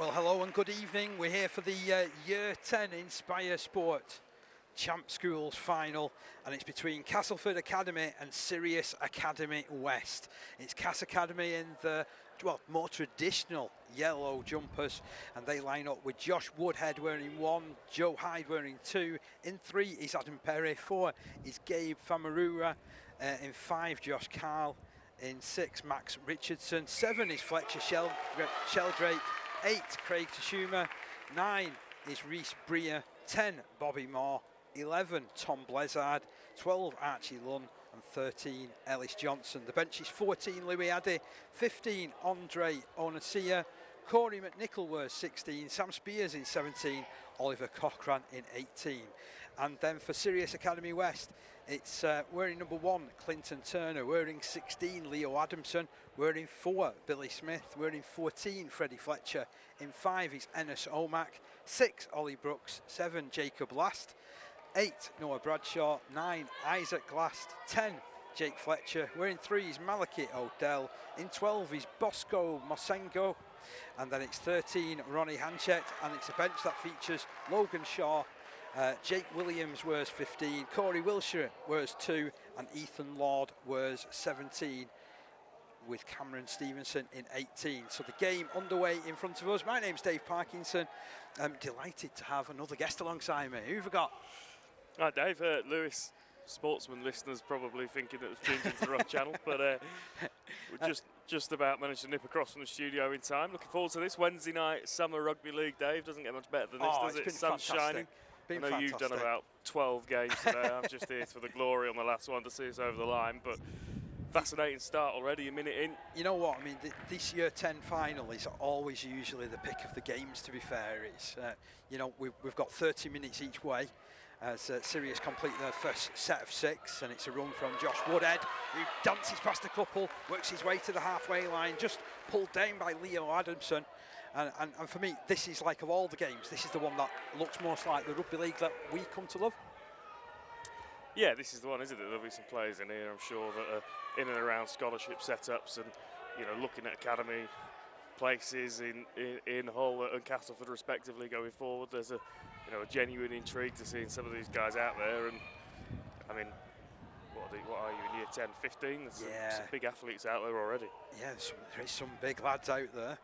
Well, hello and good evening. We're here for the Year 10 inspiresport Champ Schools final, and it's between Castleford Academy and Sirius Academy West. It's Cass Academy in the more traditional yellow jumpers, and they line up with Josh Woodhead wearing 1, Joe Hyde wearing 2. In 3 is Adam Perry, 4 is Gabe Famarura, in 5 Josh Carl, in 6 Max Richardson, 7 is Fletcher Sheldrake, 8 Craig Tashuma, 9 is Reese Breer, 10 Bobby Moore, 11 Tom Blezard, 12 Archie Lunn, and 13 Ellis Johnson. The bench is 14 Louis Addy, 15 Andre Onasia, Corey McNichol was 16, Sam Spears in 17, Oliver Cochran in 18. And then for Sirius Academy West, it's wearing number 1 Clinton Turner, wearing 16 Leo Adamson, wearing 4 Billy Smith, wearing 14 Freddie Fletcher, in 5 is Ennis Omack, 6 Ollie Brooks, 7 Jacob Last, 8 Noah Bradshaw, 9 Isaac Last, 10 Jake Fletcher, wearing 3 is Malaki Odell, in 12 is Bosco Mosengo, and then it's 13 Ronnie Hanchett, and it's a bench that features Logan Shaw, Jake Williams wears 15, Corey Wilshire wears 2, and Ethan Lord wears 17, with Cameron Stevenson in 18. So the game underway in front of us. My name's Dave Parkinson. I'm delighted to have another guest alongside me. Who have we got? Hi Dave, Lewis, sportsman listeners probably thinking that we've tuned into the wrong channel, but we just about managed to nip across from the studio in time. Looking forward to this Wednesday night summer rugby league. Dave, doesn't get much better than this, does it? Sun's shining. I know you've done about 12 games today. I'm just here for the glory on the last one to see us over the line, but fascinating start already, a minute in. You know what, I mean, this Year 10 final is always usually the pick of the games, to be fair. It's, we've got 30 minutes each way as Sirius complete their first set of 6, and it's a run from Josh Woodhead, who dances past a couple, works his way to the halfway line, just pulled down by Leo Adamson. And for me, this is like, of all the games, this is the one that looks most like the rugby league that we come to love. Yeah, this is the one, isn't it? There'll be some players in here, I'm sure, that are in and around scholarship setups and, looking at academy places in Hull and Castleford respectively going forward. There's a genuine intrigue to seeing some of these guys out there. And, I mean, what are you in Year 10, 15? There's some big athletes out there already. Yeah, there's some big lads out there.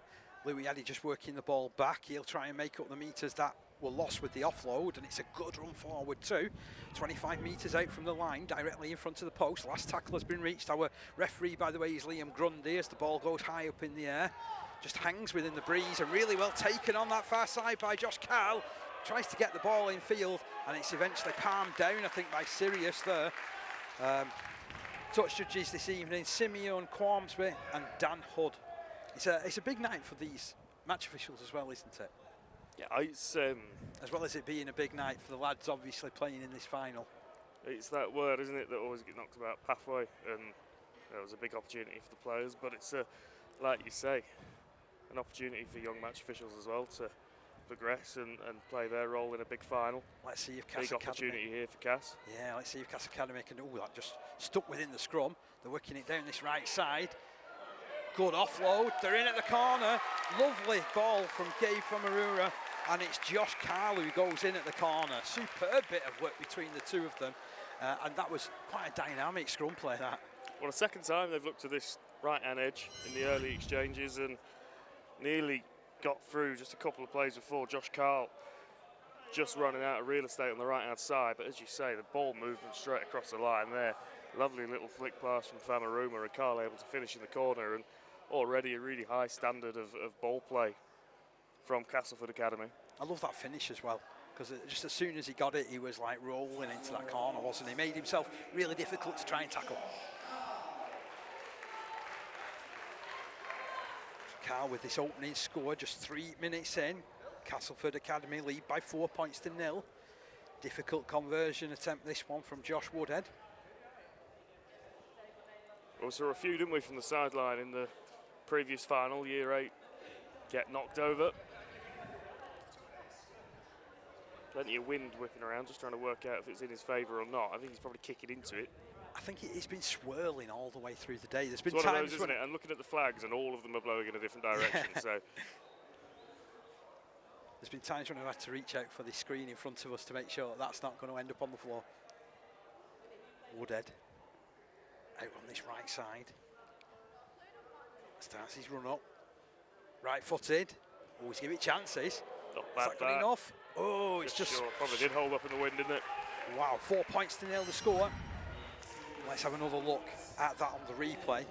Louis Addy just working the ball back. He'll try and make up the metres that were lost with the offload, and it's a good run forward too. 25 metres out from the line, directly in front of the post. Last tackle has been reached. Our referee, by the way, is Liam Grundy, as the ball goes high up in the air. Just hangs within the breeze, and really well taken on that far side by Josh Carl. Tries to get the ball in field, and it's eventually palmed down, I think, by Sirius there. Touch judges this evening, Simeon Quamsby and Dan Hood. It's a big night for these match officials as well, isn't it? Yeah, it's as well as it being a big night for the lads obviously playing in this final. It's that word, isn't it, that always gets knocked about, pathway, and it was a big opportunity for the players, but it's like you say, an opportunity for young match officials as well to progress and play their role in a big final. Let's see if Cass Big opportunity here for Cass. Yeah, let's see if Cass Academy can do that. Just stuck within the scrum. They're working it down this right side. Good offload. They're in at the corner. Lovely ball from Gabe Famarura, and it's Josh Carl who goes in at the corner. Superb bit of work between the two of them, and that was quite a dynamic scrum play, that. Well, a second time they've looked to this right-hand edge in the early exchanges and nearly got through just a couple of plays before. Josh Carl just running out of real estate on the right-hand side, but as you say, the ball movement straight across the line there. Lovely little flick pass from Famaruma, and Carl able to finish in the corner, and already a really high standard of ball play from Castleford Academy. I love that finish as well, because just as soon as he got it, he was like rolling into that corner, wasn't he? Made himself really difficult to try and tackle. Carl with this opening score just 3 minutes in. Castleford Academy lead by 4 points to 0. Difficult conversion attempt, this one from Josh Woodhead. We saw a few, didn't we, from the sideline in the previous final, Year 8 get knocked over. Plenty of wind whipping around, just trying to work out if it's in his favour or not. I think he's probably kicking into it. I think it's been swirling all the way through the day. There's been it's one times of those, isn't it? And looking at the flags, and all of them are blowing in a different direction. So There's been times when I've had to reach out for the screen in front of us to make sure that that's not going to end up on the floor. Woodhead out on this right side. Starts his run up. Right footed. Always give it chances. Not Is bad, that good enough? Oh, it's just... Sure. Probably did hold up in the wind, didn't it? Wow, 4 points to nil the score. Let's have another look at that on the replay.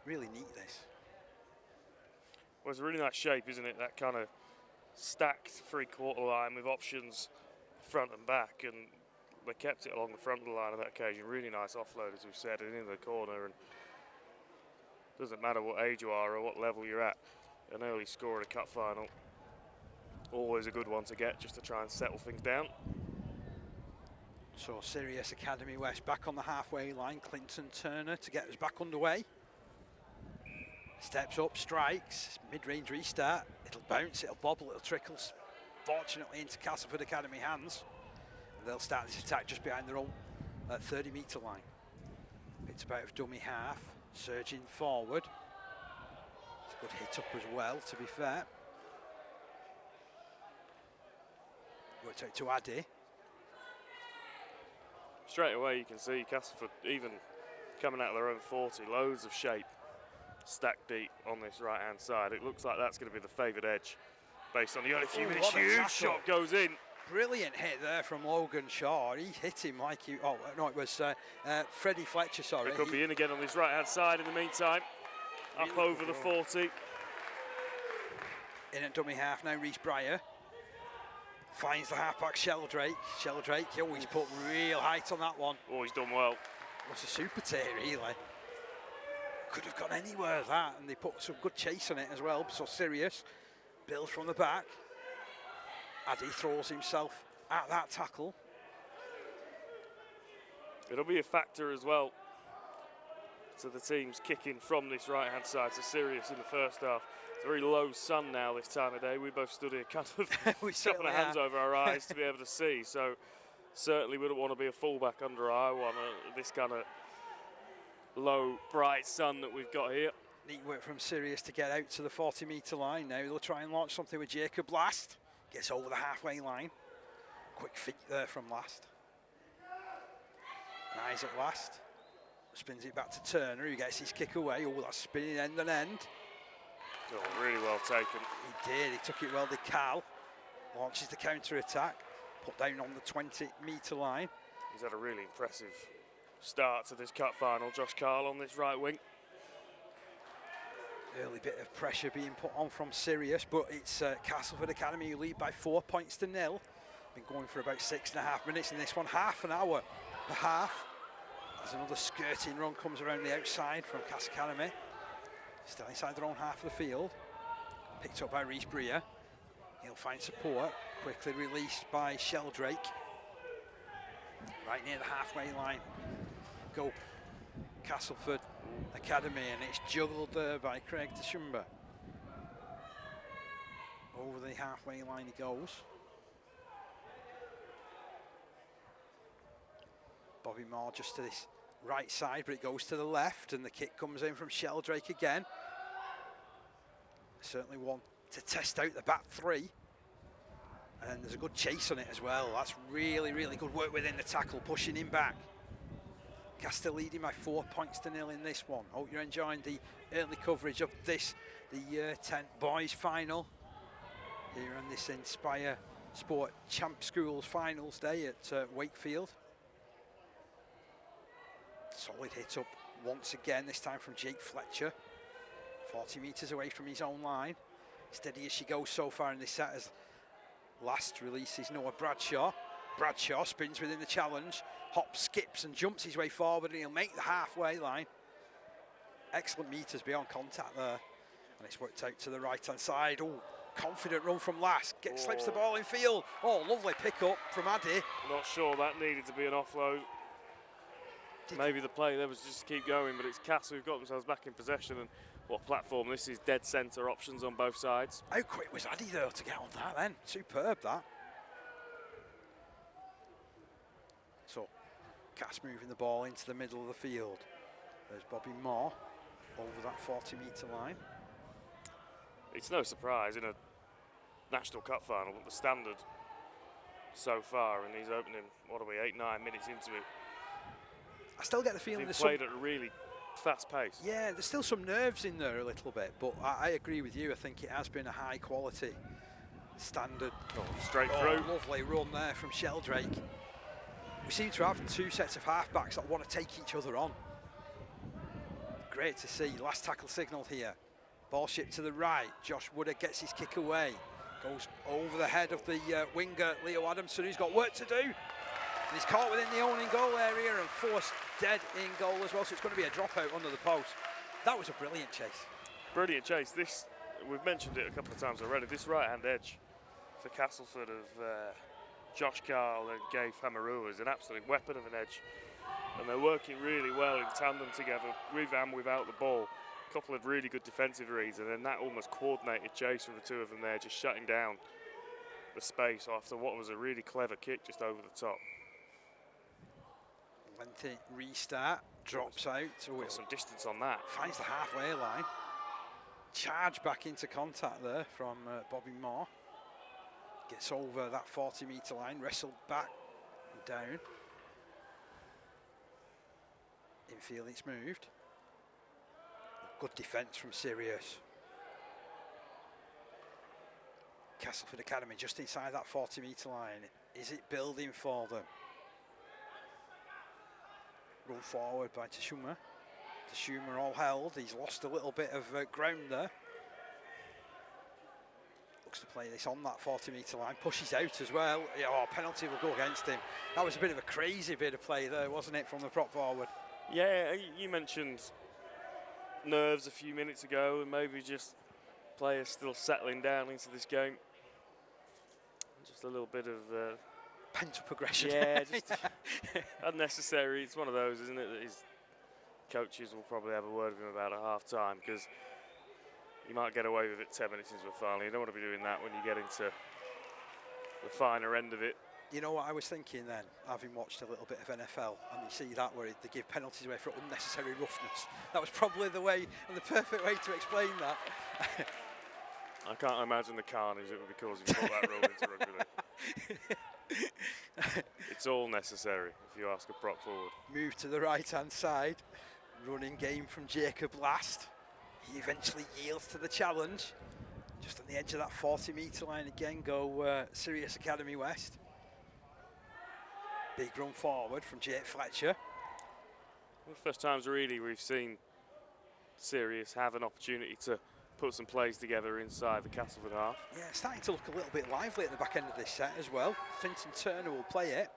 Really neat, this. Well, it's a really nice shape, isn't it? That kind of stacked three-quarter line with options front and back, and they kept it along the front of the line on that occasion. Really nice offload, as we've said, and in the corner. And doesn't matter what age you are or what level you're at, an early score in a cup final, always a good one to get, just to try and settle things down. So Sirius Academy West back on the halfway line. Clinton Turner to get us back underway. Steps up, strikes, mid-range restart. It'll bounce, it'll bobble, it'll trickle, fortunately into Castleford Academy hands. And they'll start this attack just behind their own 30-metre line. It's about a dummy half, surging forward. It's a good hit up as well, to be fair. Worked out to Addy. Straight away you can see Castleford even coming out of their own 40, loads of shape stacked deep on this right hand side. It looks like that's going to be the favoured edge based on the early few minutes. Huge shot goes in. Brilliant hit there from Logan Shaw. He hit him like you. Oh no, it was Freddie Fletcher. Sorry. It could be in again on this right hand side in the meantime. Really up over the 40. In at dummy half now. Reese Breyer finds the halfback Sheldrake. Sheldrake, oh, he's put real height on that one. Oh, he's done well. What's a super tear, really? Could have gone anywhere, that, and they put some good chase on it as well. So Sirius builds from the back. Addy throws himself at that tackle. It'll be a factor as well to the teams kicking from this right hand side to Sirius in the first half. It's a very low sun now this time of day. We both stood here kind of cupping our hands over our eyes to be able to see. So certainly we don't want to be a fullback under eye one this kind of low bright sun that we've got here. Neat work from Sirius to get out to the 40-metre line. Now they'll try and launch something with Jacob Last. Gets over the halfway line. Quick feet there from Last. Isaac Last spins it back to Turner, who gets his kick away. Oh, that's spinning end and end. Oh, really well taken. He did. He took it well. The Cal launches the counter attack. Put down on the 20-metre line. He's had a really impressive start to this cup final. Josh Carl on this right wing. Early bit of pressure being put on from Sirius, but it's Castleford Academy who lead by 4 points to nil. Been going for about 6.5 minutes in this one, half an hour per half. As another skirting run comes around the outside from Cass Academy. Still inside their own half of the field. Picked up by Reese Breer. He'll find support, quickly released by Sheldrake. Right near the halfway line. Go Castleford Academy, and it's juggled there by Craig Tashumba. Over the halfway line he goes. Bobby Moore just to this right side, but it goes to the left, and the kick comes in from Sheldrake again. Certainly one to test out the back three. And there's a good chase on it as well. That's really, really good work within the tackle, pushing him back. Castle leading by 4 points to nil in this one. Hope you're enjoying the early coverage of this, the Year 10 boys final, here on this Inspire Sport Champ Schools finals day at Wakefield. Solid hit up once again, this time from Jake Fletcher. 40 metres away from his own line. Steady as she goes so far in this set as Last releases Noah Bradshaw. Bradshaw spins within the challenge, hops, skips and jumps his way forward, and he'll make the halfway line. Excellent metres beyond contact there. And it's worked out to the right-hand side. Oh, confident run from Last. Slips the ball in field. Oh, lovely pick up from Addy. Not sure that needed to be an offload. Maybe the play there was just to keep going, but it's Cass who've got themselves back in possession. And what platform this is, dead centre options on both sides. How quick was Addy though to get on that then? Superb that. So Cass moving the ball into the middle of the field. There's Bobby Moore. over that 40-metre line. It's no surprise in a National Cup final that the standard so far, and he's opening, what are we, 8-9 minutes into it. I still get the feeling He's there's played at a really fast pace. Yeah, there's still some nerves in there a little bit, but I agree with you. I think it has been a high quality standard. Straight through. Lovely run there from Sheldrake. We seem to have two sets of halfbacks that want to take each other on. Great to see. Last tackle signalled here. Ball shipped to the right. Josh Woodard gets his kick away. Goes over the head of the winger, Leo Adamson, who's got work to do. And he's caught within the own goal area and forced dead in goal as well, so it's going to be a dropout under the post. That was a brilliant chase. Brilliant chase. This, we've mentioned it a couple of times already, this right-hand edge for Castleford of Josh Carl and Gay Famarua is an absolute weapon of an edge. And they're working really well in tandem together, with and without the ball. A couple of really good defensive reads, and then that almost coordinated chase from the two of them there, just shutting down the space after what was a really clever kick just over the top. Lengthy restart, drops out. Got some distance on that. Finds the halfway line. Charge back into contact there from Bobby Moore. Gets over that 40-metre line, wrestled back, down. Infield it's moved. Good defence from Sirius. Castleford Academy just inside that 40-metre line. Is it building for them? Run forward by Tashuma. Tashuma all held. He's lost a little bit of ground there. Looks to play this on that 40-metre line. Pushes out as well. Oh, penalty will go against him. That was a bit of a crazy bit of play there, wasn't it, from the prop forward? Yeah, you mentioned nerves a few minutes ago, and maybe just players still settling down into this game. Just a little bit of pent-up aggression. Yeah, just unnecessary. It's one of those, isn't it, that his coaches will probably have a word with him about at half-time, because you might get away with it 10 minutes into a final. You don't want to be doing that when you get into the finer end of it. You know what I was thinking then, having watched a little bit of NFL, and you see that where they give penalties away for unnecessary roughness. That was probably the way, and the perfect way to explain that. I can't imagine the carnage it would be causing to put that rule into rugby league. It's all necessary, if you ask a prop forward. Move to the right-hand side. Running game from Jacob Last. He eventually yields to the challenge. Just on the edge of that 40-metre line again go Sirius Academy West. Big run forward from Jake Fletcher. Well, the first times really we've seen Sirius have an opportunity to put some plays together inside the Castleford half. Yeah, it's starting to look a little bit lively at the back end of this set as well. Finton Turner will play it.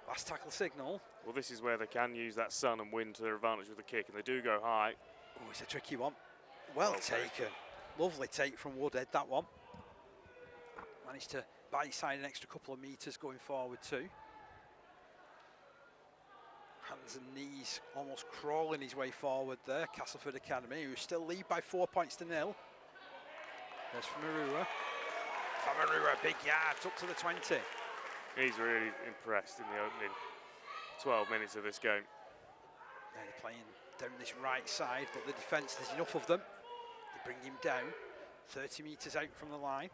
Last tackle signal. Well, this is where they can use that sun and wind to their advantage with the kick, and they do go high. Oh, it's a tricky one. Well taken. Lovely take from Woodhead, that one. Managed to buy his side an extra couple of metres going forward too. Hands and knees almost crawling his way forward there. Castleford Academy, who still lead by 4 points to 0. There's Famarua. Famarua, big yards, up to the 20. He's really impressed in the opening 12 minutes of this game. They're playing down this right side, but the defence, there's enough of them. They bring him down, 30 metres out from the line.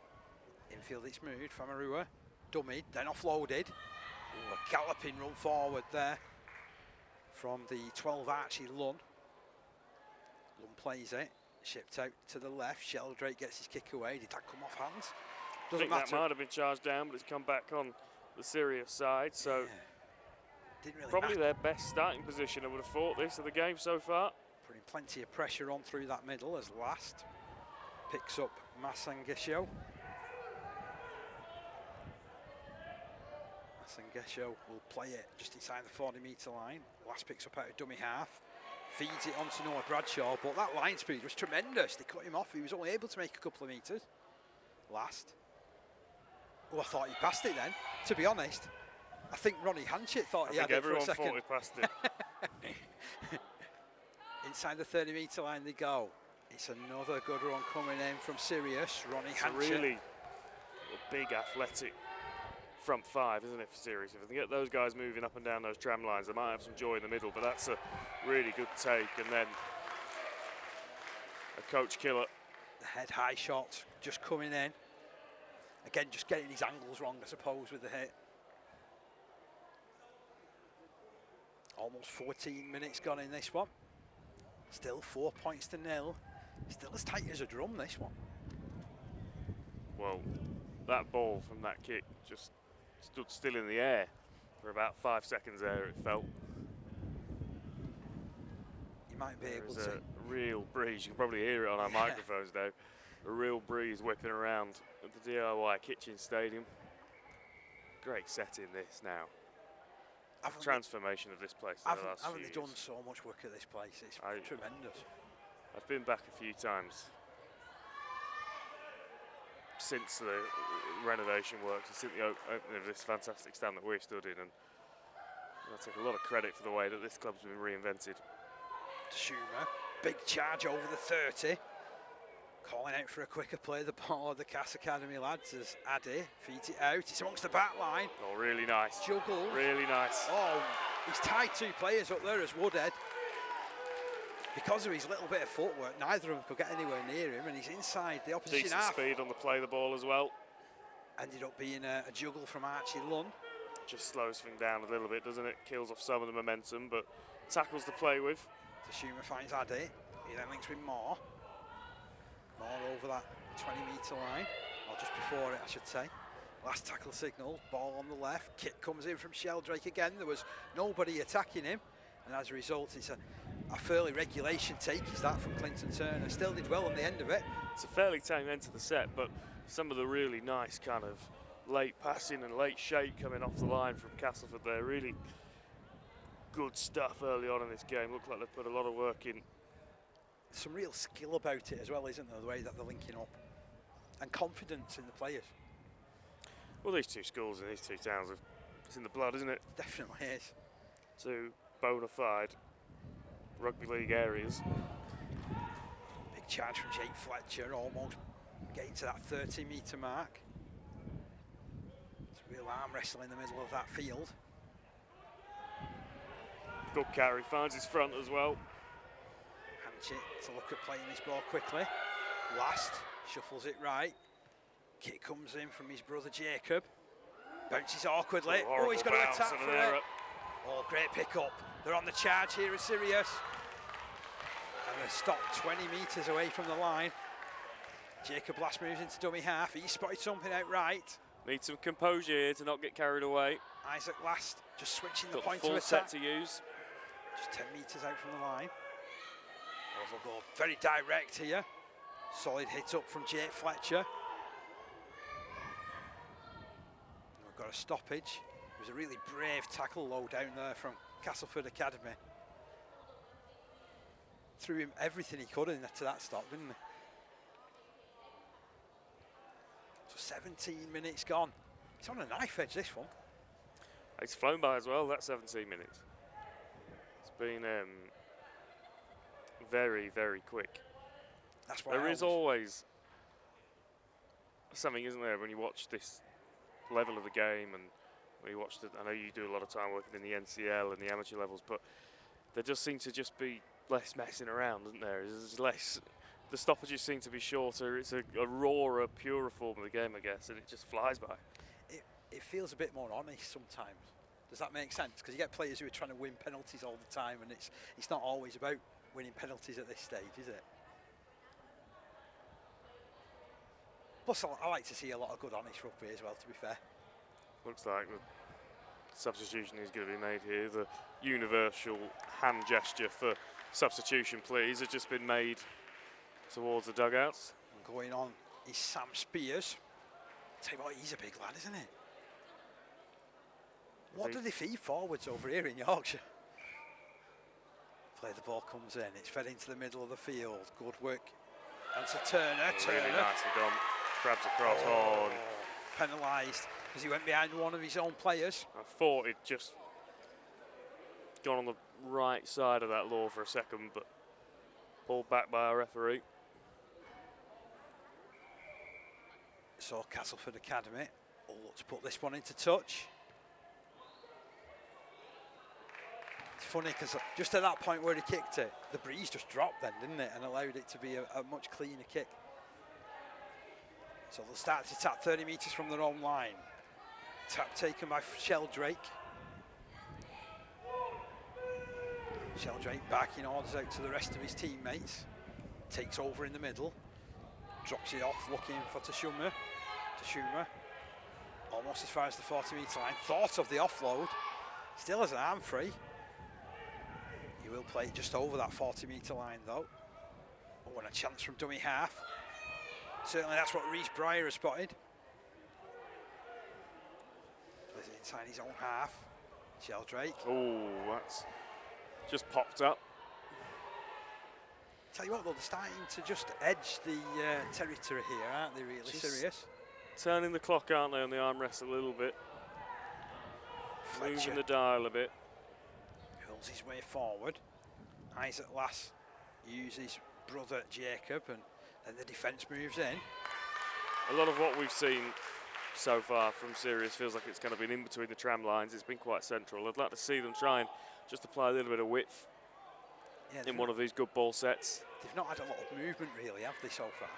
Infield it's moved, Famarua, dummied, then offloaded. Ooh, a galloping run forward there from the 12 Archie Lunn. Lunn plays it, shipped out to the left. Sheldrake gets his kick away. Did that come off hands? Doesn't matter. That might have been charged down, but it's come back on the Sirius side. So yeah. Didn't really probably matter. their best starting position, I would have thought, this of the game so far. Putting plenty of pressure on through that middle as Last picks up Masangesho. Masangesho will play it just inside the 40-metre line. Last picks up out of dummy half, feeds it onto Noah Bradshaw, but that line speed was tremendous. They cut him off. He was only able to make a couple of metres. Last. Oh, I thought he passed it then, to be honest. I think Ronnie Hanchett thought he had it for a second. Everyone thought he passed it. Inside the 30-metre line they go. It's another good run coming in from Sirius. Ronnie Hanchett. Really big athletic front five, isn't it, for Sirius? If they get those guys moving up and down those tram lines, they might have some joy in the middle, but that's a really good take. And then a coach killer. The head high shot just coming in. Again, just getting his angles wrong, I suppose, with the hit. Almost 14 minutes gone in this one. Still 4 points to nil. Still as tight as a drum, this one. Well, that ball from that kick just stood still in the air for about 5 seconds there, it felt. You might be able to. There's a real breeze. You can probably hear it on our microphones now. A real breeze whipping around at the DIY Kitchen Stadium. Great setting this now. Transformation of this place in the last few years. Done so much work at this place. It's tremendous. I've been back a few times since the renovation works and since the opening of this fantastic stand that we're stood in, and I take a lot of credit for the way that this club's been reinvented. Schumer, big charge over the 30. Calling out for a quicker play the ball of the Cass Academy lads as Addy feeds it out. It's amongst the back line. Oh, really nice. Juggled. Really nice. Oh, he's tied 2 players up there as Woodhead. Because of his little bit of footwork, neither of them could get anywhere near him, and he's inside the opposition Decent half. Speed on the play the ball as well. Ended up being a juggle from Archie Lunn. Just slows things down a little bit, doesn't it? Kills off some of the momentum, but tackles to play with. The Schumer finds Addy. He then links with Moore. Moore over that 20-metre line, or just before it, I should say. Last tackle signal, ball on the left. Kick comes in from Sheldrake again. There was nobody attacking him, and as a result, it's a fairly regulation take. Is that from Clinton Turner? Still did well on the end of it. It's a fairly tame end to the set, but some of the really nice kind of late passing and late shape coming off the line from Castleford there. Really good stuff early on in this game. Looked like they put a lot of work in. Some real skill about it as well, isn't there, the way that they're linking up, and confidence in the players. Well, these two schools and these two towns, it's in the blood, isn't it? Definitely is. Two bona fide rugby league areas. Big charge from Jake Fletcher, almost getting to that 30-metre mark. It's a real arm wrestle in the middle of that field. Good carry, finds his front as well. To look at playing this ball quickly. Last, shuffles it right. Kick comes in from his brother Jacob. Bounces awkwardly. Oh, he's got to attack for it. Oh, great pick up. They're on the charge here at Sirius. And they're stopped 20 metres away from the line. Jacob Last moves into dummy half. He spotted something out right. Needs some composure here to not get carried away. Isaac Last just switching the got point full of attack. set to use. Just 10 metres out from the line. Will go very direct here. Solid hit up from Jake Fletcher. We've got a stoppage. It was a really brave tackle low down there from Castleford Academy. Threw him everything he could into that stop, didn't he? So 17 minutes gone. It's on a knife edge, this one. It's flown by as well, that's 17 minutes. It's been very, very quick. That's why there is always something, isn't there, when you watch this level of the game, and when you watch I know you do a lot of time working in the NCL and the amateur levels, but there does seem to just be less messing around, doesn't there? There's less. The stoppages seem to be shorter. It's a rawer, purer form of the game, I guess, and it just flies by. It feels a bit more honest sometimes. Does that make sense? Because you get players who are trying to win penalties all the time, and it's not always about winning penalties at this stage, is it? Plus, I like to see a lot of good honest rugby as well, to be fair. Looks like the substitution is going to be made here. The universal hand gesture for substitution, please, has just been made towards the dugouts. And going on is Sam Spears. Tell you what, he's a big lad, isn't he? What do they feed forwards over here in Yorkshire? Play the ball comes in, it's fed into the middle of the field. Good work. And to Turner. Really nicely done. Grabs across on. Penalised because he went behind one of his own players. I thought he'd just gone on the right side of that law for a second, but pulled back by a referee. So Castleford Academy will look to put this one into touch. funny because just at that point where he kicked it, the breeze just dropped then, didn't it? And allowed it to be a much cleaner kick. So they'll start to tap 30 metres from their own line. Tap taken by Sheldrake. Sheldrake backing orders out to the rest of his teammates. Takes over in the middle. Drops it off looking for Tashuma. Tashuma almost as far as the 40 metre line. Thought of the offload. Still has an arm free. He will play it just over that 40 metre line though. Oh, and a chance from dummy half. Certainly that's what Reece Breyer has spotted. Plays it inside his own half. Sheldrake. Oh, that's just popped up. Tell you what though, they're starting to just edge the territory here, aren't they, really? Just Sirius? Turning the clock, aren't they, on the armrest a little bit. Moving the dial a bit. Hurls his way forward. Isaac Lass uses brother Jacob, and then the defence moves in. A lot of what we've seen so far from Sirius feels like it's kind of been in between the tram lines. It's been quite central. I'd like to see them try and just apply a little bit of width in one of these good ball sets. They've not had a lot of movement really, have they, so far?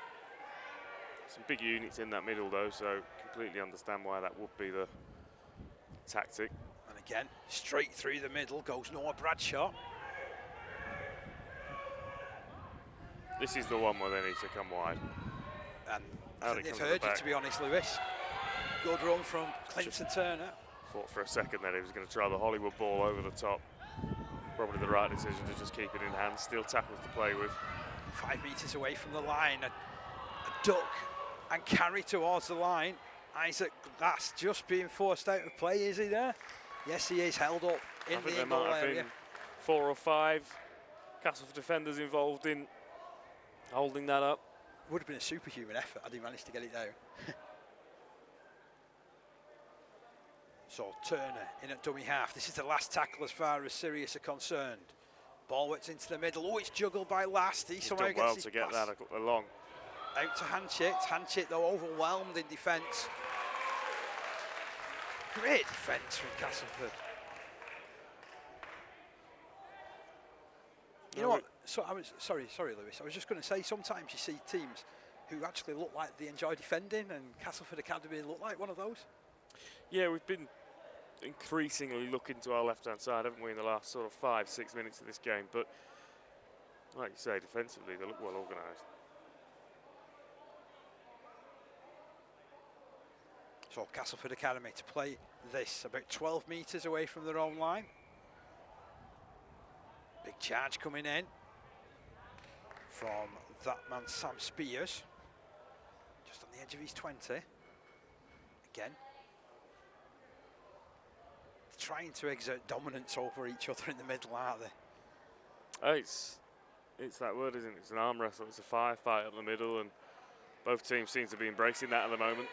Some big units in that middle though, so completely understand why that would be the tactic. And again, straight through the middle goes Noah Bradshaw. This is the one where they need to come wide. And I think they've heard you, to be honest, Lewis. Good run from Clinton Turner. Thought for a second that he was going to try the Hollywood ball over the top. Probably the right decision to just keep it in hand. Still tackles to play with. 5 metres away from the line, a duck and carry towards the line. Isaac Glass just being forced out of play, is he there? Yes, he is, held up in the in-goal area. 4 or 5 Castleford defenders involved in holding that up. Would have been a superhuman effort had he managed to get it down. So Turner in at dummy half. This is the last tackle as far as Sirius are concerned. Ball whipped into the middle. Oh, it's juggled by Last. He somehow done gets well his to get pass that along. out to Hanchett. Hanchett though overwhelmed in defence. Great defence from Castleford. You know what? So I was sorry, Lewis. I was just going to say sometimes you see teams who actually look like they enjoy defending, and Castleford Academy look like one of those. Yeah, we've been increasingly looking to our left-hand side, haven't we, in the last sort of 5-6 minutes of this game? But like you say, defensively they look well organised. So Castleford Academy to play this about 12 metres away from their own line. Big charge coming in from that man Sam Spears. Just on the edge of his 20. Again. Trying to exert dominance over each other in the middle, aren't they? It's that word, isn't it? It's an arm wrestle. It's a firefight up the middle, and both teams seem to be embracing that at the moment.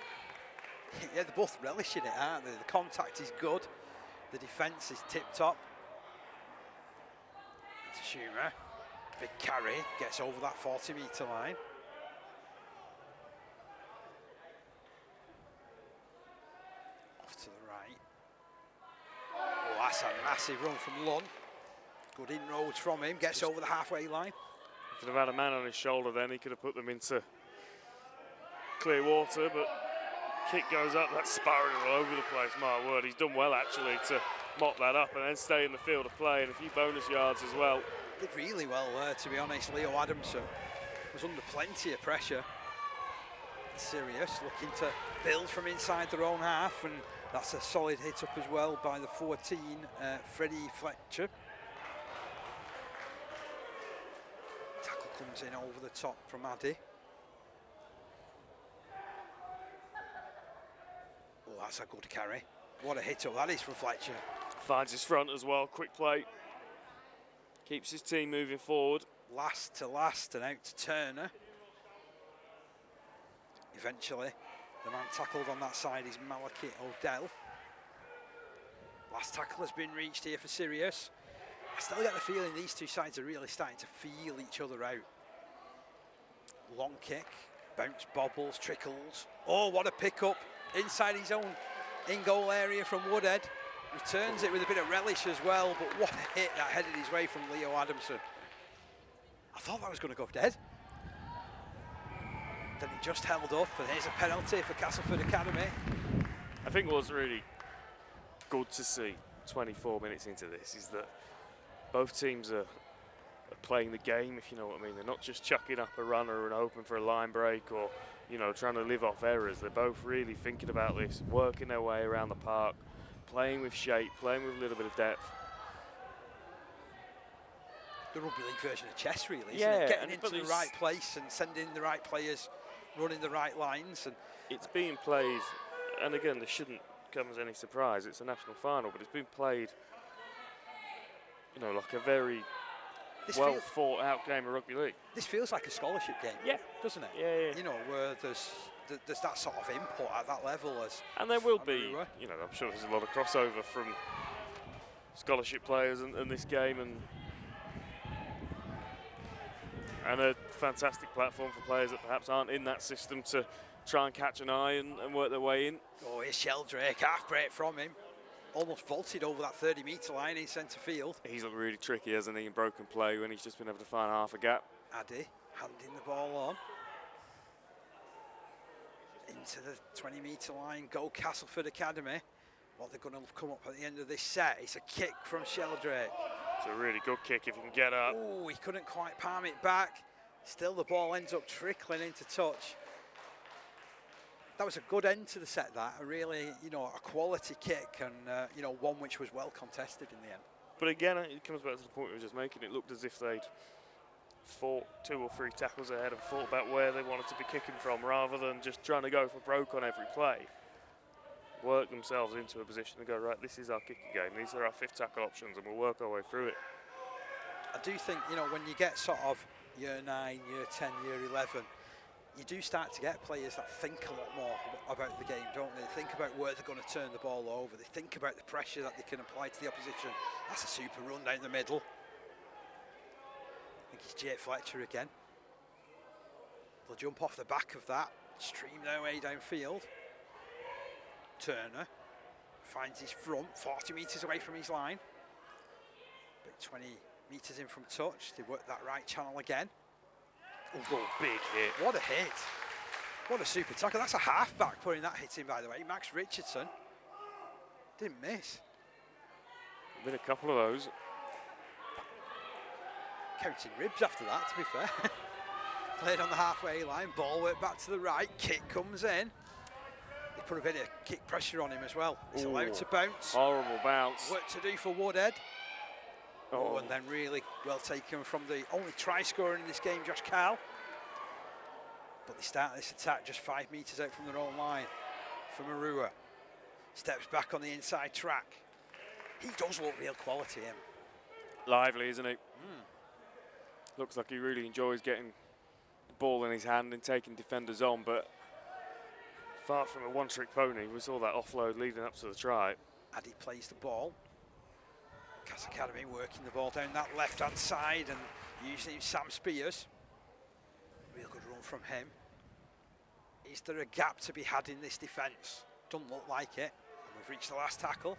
Yeah, they're both relishing it, aren't they? The contact is good. The defence is tip-top. Tashuma, big carry, gets over that 40-metre line. Off to the right. Oh, that's a massive run from Lunn. Good inroads from him, gets over the halfway line. If he'd have had a man on his shoulder then, he could have put them into clear water, but kick goes up, that's sparring all over the place. My word, he's done well actually to mop that up and then stay in the field of play, and a few bonus yards as well. Did really well there, to be honest. Leo Adamson was under plenty of pressure. Sirius looking to build from inside their own half, and that's a solid hit up as well by the 14, Freddie Fletcher. Tackle comes in over the top from Addy. Oh, that's a good carry. What a hit up that is from Fletcher. Finds his front as well, quick play. Keeps his team moving forward. Last to last and out to Turner. Eventually, the man tackled on that side is Malaki Odell. Last tackle has been reached here for Sirius. I still get the feeling these two sides are really starting to feel each other out. Long kick, bounce, bobbles, trickles. Oh, what a pick up inside his own in-goal area from Woodhead. Returns it with a bit of relish as well, but what a hit that headed his way from Leo Adamson. I thought that was going to go dead. Then he just held up, and here's a penalty for Castleford Academy. I think what's really good to see 24 minutes into this is that both teams are playing the game, if you know what I mean. They're not just chucking up a runner and hoping for a line break or, you know, trying to live off errors. They're both really thinking about this, working their way around the park, playing with shape, playing with a little bit of depth. The rugby league version of chess, really, isn't Yeah, it? Getting into the right place and sending the right players, running the right lines. And it's being played, and again, this shouldn't come as any surprise. It's a national final, but it's been played, you know, like a very well thought out game of rugby league. This feels like a scholarship game, yeah, doesn't it? Yeah. You know, where there's that sort of input at that level as. And there will be, you know, I'm sure there's a lot of crossover from scholarship players and this game, and a fantastic platform for players that perhaps aren't in that system to try and catch an eye and work their way in. Oh, here's Sheldrake, half break from him. Almost vaulted over that 30-metre line in centre field. He's looked really tricky, hasn't he, in broken play when he's just been able to find half a gap. Addy handing the ball on. Into the 20-metre line, go Castleford Academy. What they're going to come up at the end of this set, it's a kick from Sheldrake. It's a really good kick if he can get up. Oh, he couldn't quite palm it back. Still the ball ends up trickling into touch. That was a good end to the set, that. A really, you know, a quality kick and, you know, one which was well contested in the end. But again, it comes back to the point we were just making. It looked as if they'd fought 2 or 3 tackles ahead and thought about where they wanted to be kicking from rather than just trying to go for broke on every play. Work themselves into a position to go, right, this is our kicking game. These are our 5th tackle options and we'll work our way through it. I do think, you know, when you get sort of year 9, year 10, year 11, you do start to get players that think a lot more about the game, don't they? They think about where they're going to turn the ball over. They think about the pressure that they can apply to the opposition. That's a super run down the middle. I think it's Jake Fletcher again. They'll jump off the back of that, stream their way downfield. Turner finds his front, 40 metres away from his line. But 20 metres in from touch. They work that right channel again. Oh, big hit. What a hit. What a super tackle. That's a half-back putting that hit in, by the way. Max Richardson. Didn't miss. Been a couple of those. Counting ribs after that, to be fair. Played on the halfway line. Ball work back to the right. Kick comes in. They put a bit of kick pressure on him as well. He's allowed to bounce. Horrible bounce. Work to do for Woodhead. Oh, and then really well taken from the only try scorer in this game, Josh Carl. But they start this attack just 5 metres out from their own line. For Marua. Steps back on the inside track. He does look real quality, him. Lively, isn't he? Looks like he really enjoys getting the ball in his hand and taking defenders on, but far from a one-trick pony. We saw that offload leading up to the try. Addy plays the ball. Cass Academy working the ball down that left-hand side and using Sam Spears. Real good run from him. Is there a gap to be had in this defence? Doesn't look like it. And we've reached the last tackle.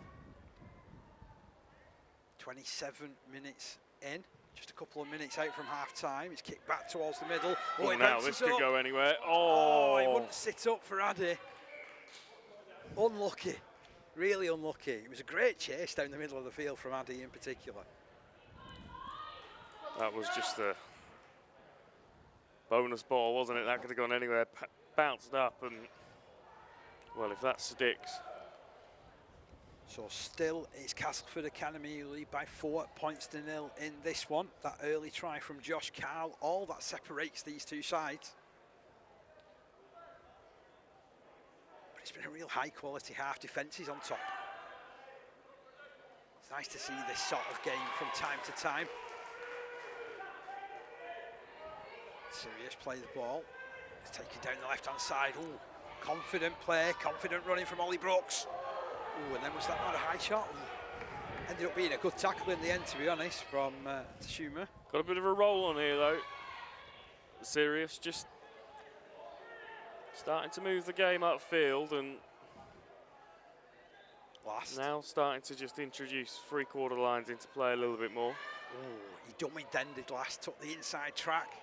27 minutes in. Just a couple of minutes out from half-time. He's kicked back towards the middle. Oh, now this could go anywhere. Oh, he wouldn't sit up for Addy. Unlucky. Really unlucky. It was a great chase down the middle of the field from Addy in particular. That was just a bonus ball, wasn't it? That could have gone anywhere. Bounced up and, well, if that sticks. So still it's Castleford Academy who lead by 4 points to 0 in this one. That early try from Josh Carl, all that separates these two sides. It's been a real high quality half. Defences on top. It's nice to see this sort of game from time to time. Sirius play the ball. It's taken down the left hand side. Ooh, confident play, confident running from Ollie Brooks. Ooh, and then was that not a high shot? Ooh. Ended up being a good tackle in the end, to be honest, from Tashuma. Got a bit of a roll on here though. Sirius just starting to move the game upfield, and last. Now starting to just introduce three-quarter lines into play a little bit more. Oh, he dummy-dended last, took the inside track.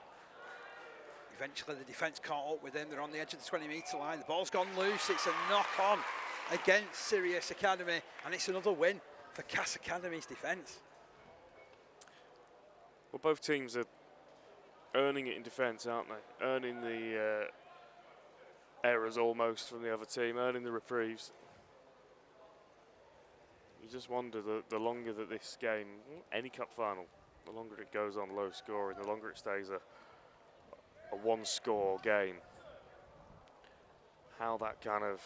Eventually the defence caught up with him. They're on the edge of the 20-metre line. The ball's gone loose. It's a knock-on against Sirius Academy, and it's another win for Cass Academy's defence. Well, both teams are earning it in defence, aren't they? Earning the errors almost from the other team, earning the reprieves. You just wonder the longer that this game, any cup final, the longer it goes on low scoring, the longer it stays a one-score game, how that kind of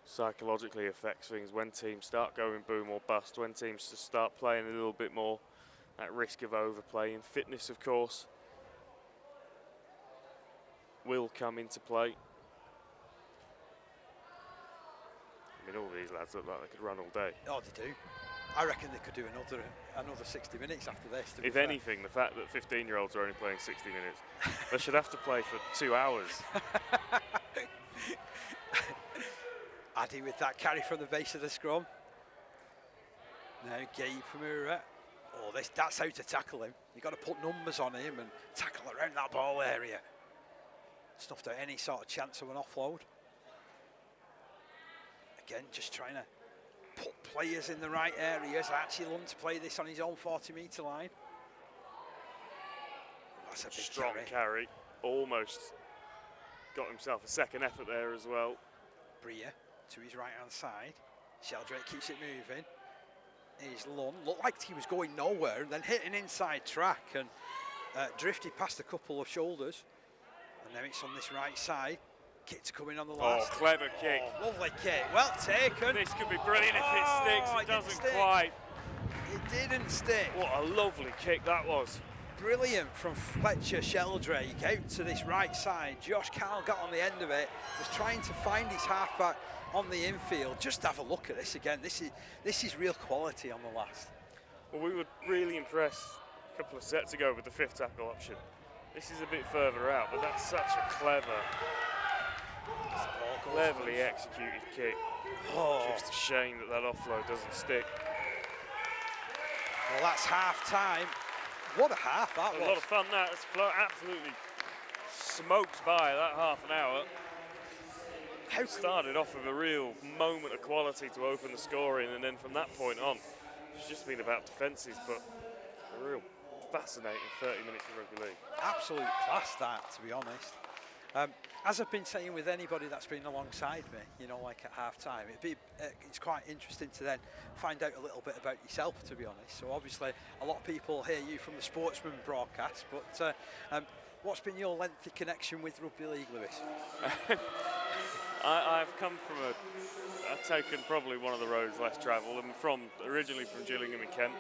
psychologically affects things when teams start going boom or bust, when teams just start playing a little bit more, that risk of overplaying. Fitness, of course, will come into play. I mean, all these lads look like they could run all day. Oh, they do. I reckon they could do another 60 minutes after this. If anything, the fact that 15-year-olds are only playing 60 minutes, they should have to play for 2 hours. Addy with that carry from the base of the scrum. Now Gabe Mura. Oh, that's how to tackle him. You've got to put numbers on him and tackle around that ball area. Snuffed out any sort of chance of an offload. Again, just trying to put players in the right areas. Actually learned to play this on his own 40-metre line. That's a big strong carry. Almost got himself a second effort there as well. Bria to his right-hand side. Sheldrake keeps it moving. Here's Lund. Looked like he was going nowhere and then hit an inside track and drifted past a couple of shoulders. And now it's on this right side. Kick's coming on the last. Oh, clever kick. Oh, lovely kick. Well taken. This could be brilliant if it sticks. It doesn't stick. quite. It didn't stick. What a lovely kick that was. Brilliant from Fletcher Sheldrake out to this right side. Josh Carl got on the end of it, was trying to find his halfback on the infield. Just have a look at this again. This is real quality on the last. Well, we were really impressed a couple of sets ago with the fifth tackle option. This is a bit further out, but that's such a cleverly executed kick. Oh. Just a shame that offload doesn't stick. Well, that's half time. What a half that was. A lot of fun that. It's absolutely smoked by that half an hour. It started off with a real moment of quality to open the scoring, and then from that point on, it's just been about defences, but a real fascinating 30 minutes of rugby league. Absolute class that, to be honest. As I've been saying with anybody that's been alongside me, you know, like at half time, it's quite interesting to then find out a little bit about yourself, to be honest. So obviously a lot of people hear you from the Sportsman broadcast, but what's been your lengthy connection with Rugby League, Lewis? I've come from I've taken probably one of the roads less travelled. I'm originally from Gillingham in Kent.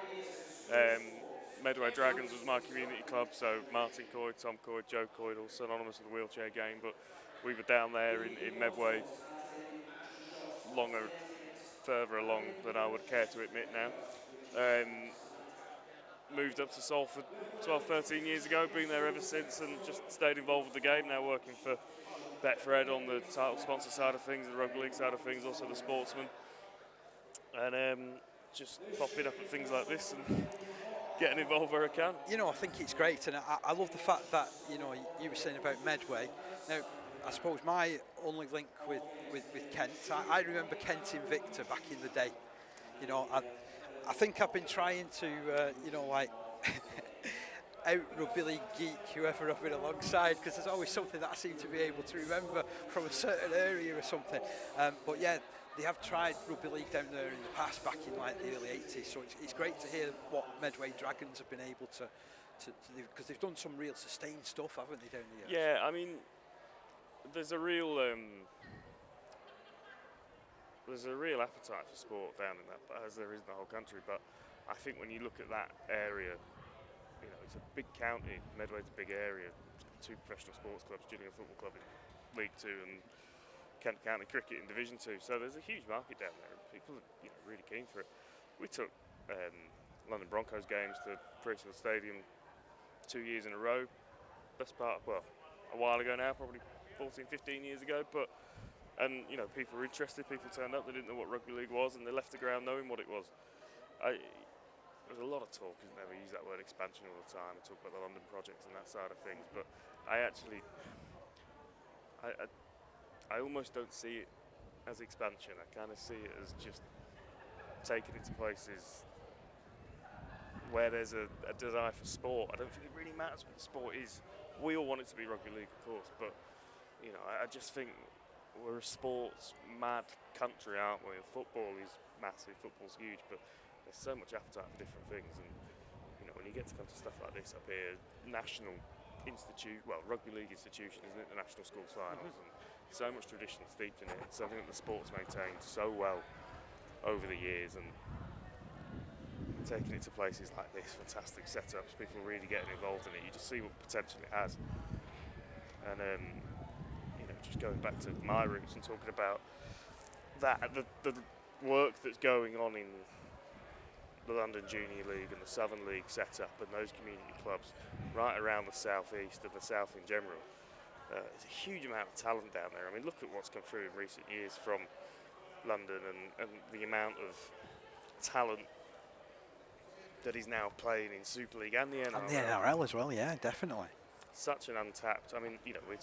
Medway Dragons was my community club, so Martin Coyd, Tom Coyd, Joe Coyd, all synonymous with the wheelchair game, but we were down there in Medway further along than I would care to admit now. Moved up to Salford 12, 13 years ago, been there ever since and just stayed involved with the game, now working for Betfred on the title sponsor side of things, the Rugby League side of things, also the Sportsman, and just popping up at things like this and getting involved where I can. You know, I think it's great, and I love the fact that, you know, you were saying about Medway. Now, I suppose my only link with Kent, I remember Kent Invicta back in the day. You know, I think I've been trying to, you know, like, out Rugby League geek whoever I've been alongside, because there's always something that I seem to be able to remember from a certain area or something. But yeah, they have tried Rugby League down there in the past, back in like the early 80s, so it's great to hear what Medway Dragons have been able to do, because they've done some real sustained stuff, haven't they, down the years? Yeah, I mean, there's a real appetite for sport down in that, as there is in the whole country, but I think when you look at that area, you know, it's a big county. Medway's a big area. It's got 2 professional sports clubs, Gillingham Football Club in League 2 and Kent County Cricket in Division 2. So there's a huge market down there. People are, you know, really keen for it. We took London Broncos games to Priestfield Stadium 2 years in a row. Best part, well, a while ago now, probably 14, 15 years ago. But And, you know, people were interested, people turned up, they didn't know what Rugby League was, and they left the ground knowing what it was. There's a lot of talk, isn't there? We use that word expansion all the time and talk about the London projects and that side of things, but I almost don't see it as expansion. I kind of see it as just taking it to places where there's a desire for sport. I don't think it really matters what the sport is. We all want it to be Rugby League, of course, but you know, I just think we're a sports-mad country, aren't we? And football is massive, football's huge, but there's so much appetite for different things. And you know, when you get to come to stuff like this up here, Rugby League institution, isn't it? The national schools finals, and so much tradition steeped in it. It's something that the sport's maintained so well over the years, and taking it to places like this, fantastic setups, people really getting involved in it. You just see what potential it has. And you know, just going back to my roots and talking about that, the work that's going on in the London Junior League and the Southern League setup and those community clubs right around the South East and the South in general. There's a huge amount of talent down there. I mean, look at what's come through in recent years from London and the amount of talent that is now playing in Super League and the NRL. And the NRL as well, yeah, definitely. Such an untapped, I mean, you know, we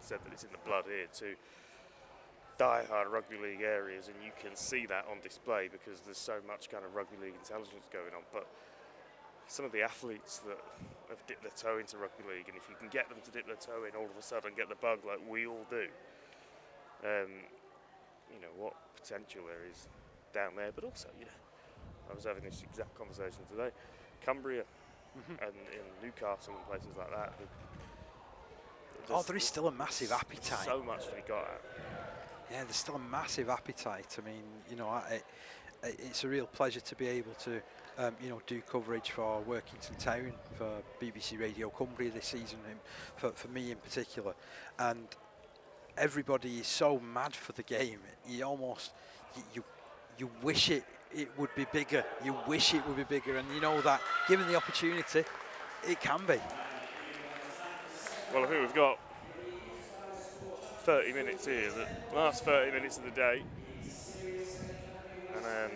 said that it's in the blood here to die-hard rugby league areas, and you can see that on display because there's so much kind of rugby league intelligence going on. But some of the athletes that have dipped their toe into rugby league, and if you can get them to dip their toe in all of a sudden get the bug like we all do, you know, what potential there is down there. But also, you know, I was having this exact conversation today. Cumbria and in Newcastle and places like that. There is still a massive appetite. So much to be got at. Yeah, there's still a massive appetite. I mean, you know, it's a real pleasure to be able to, you know, do coverage for Workington Town, for BBC Radio Cumbria this season, and for me in particular. And everybody is so mad for the game. You almost, you wish it would be bigger. You wish it would be bigger, and you know that given the opportunity, it can be. Well, I think we've got 30 minutes here, the last 30 minutes of the day, and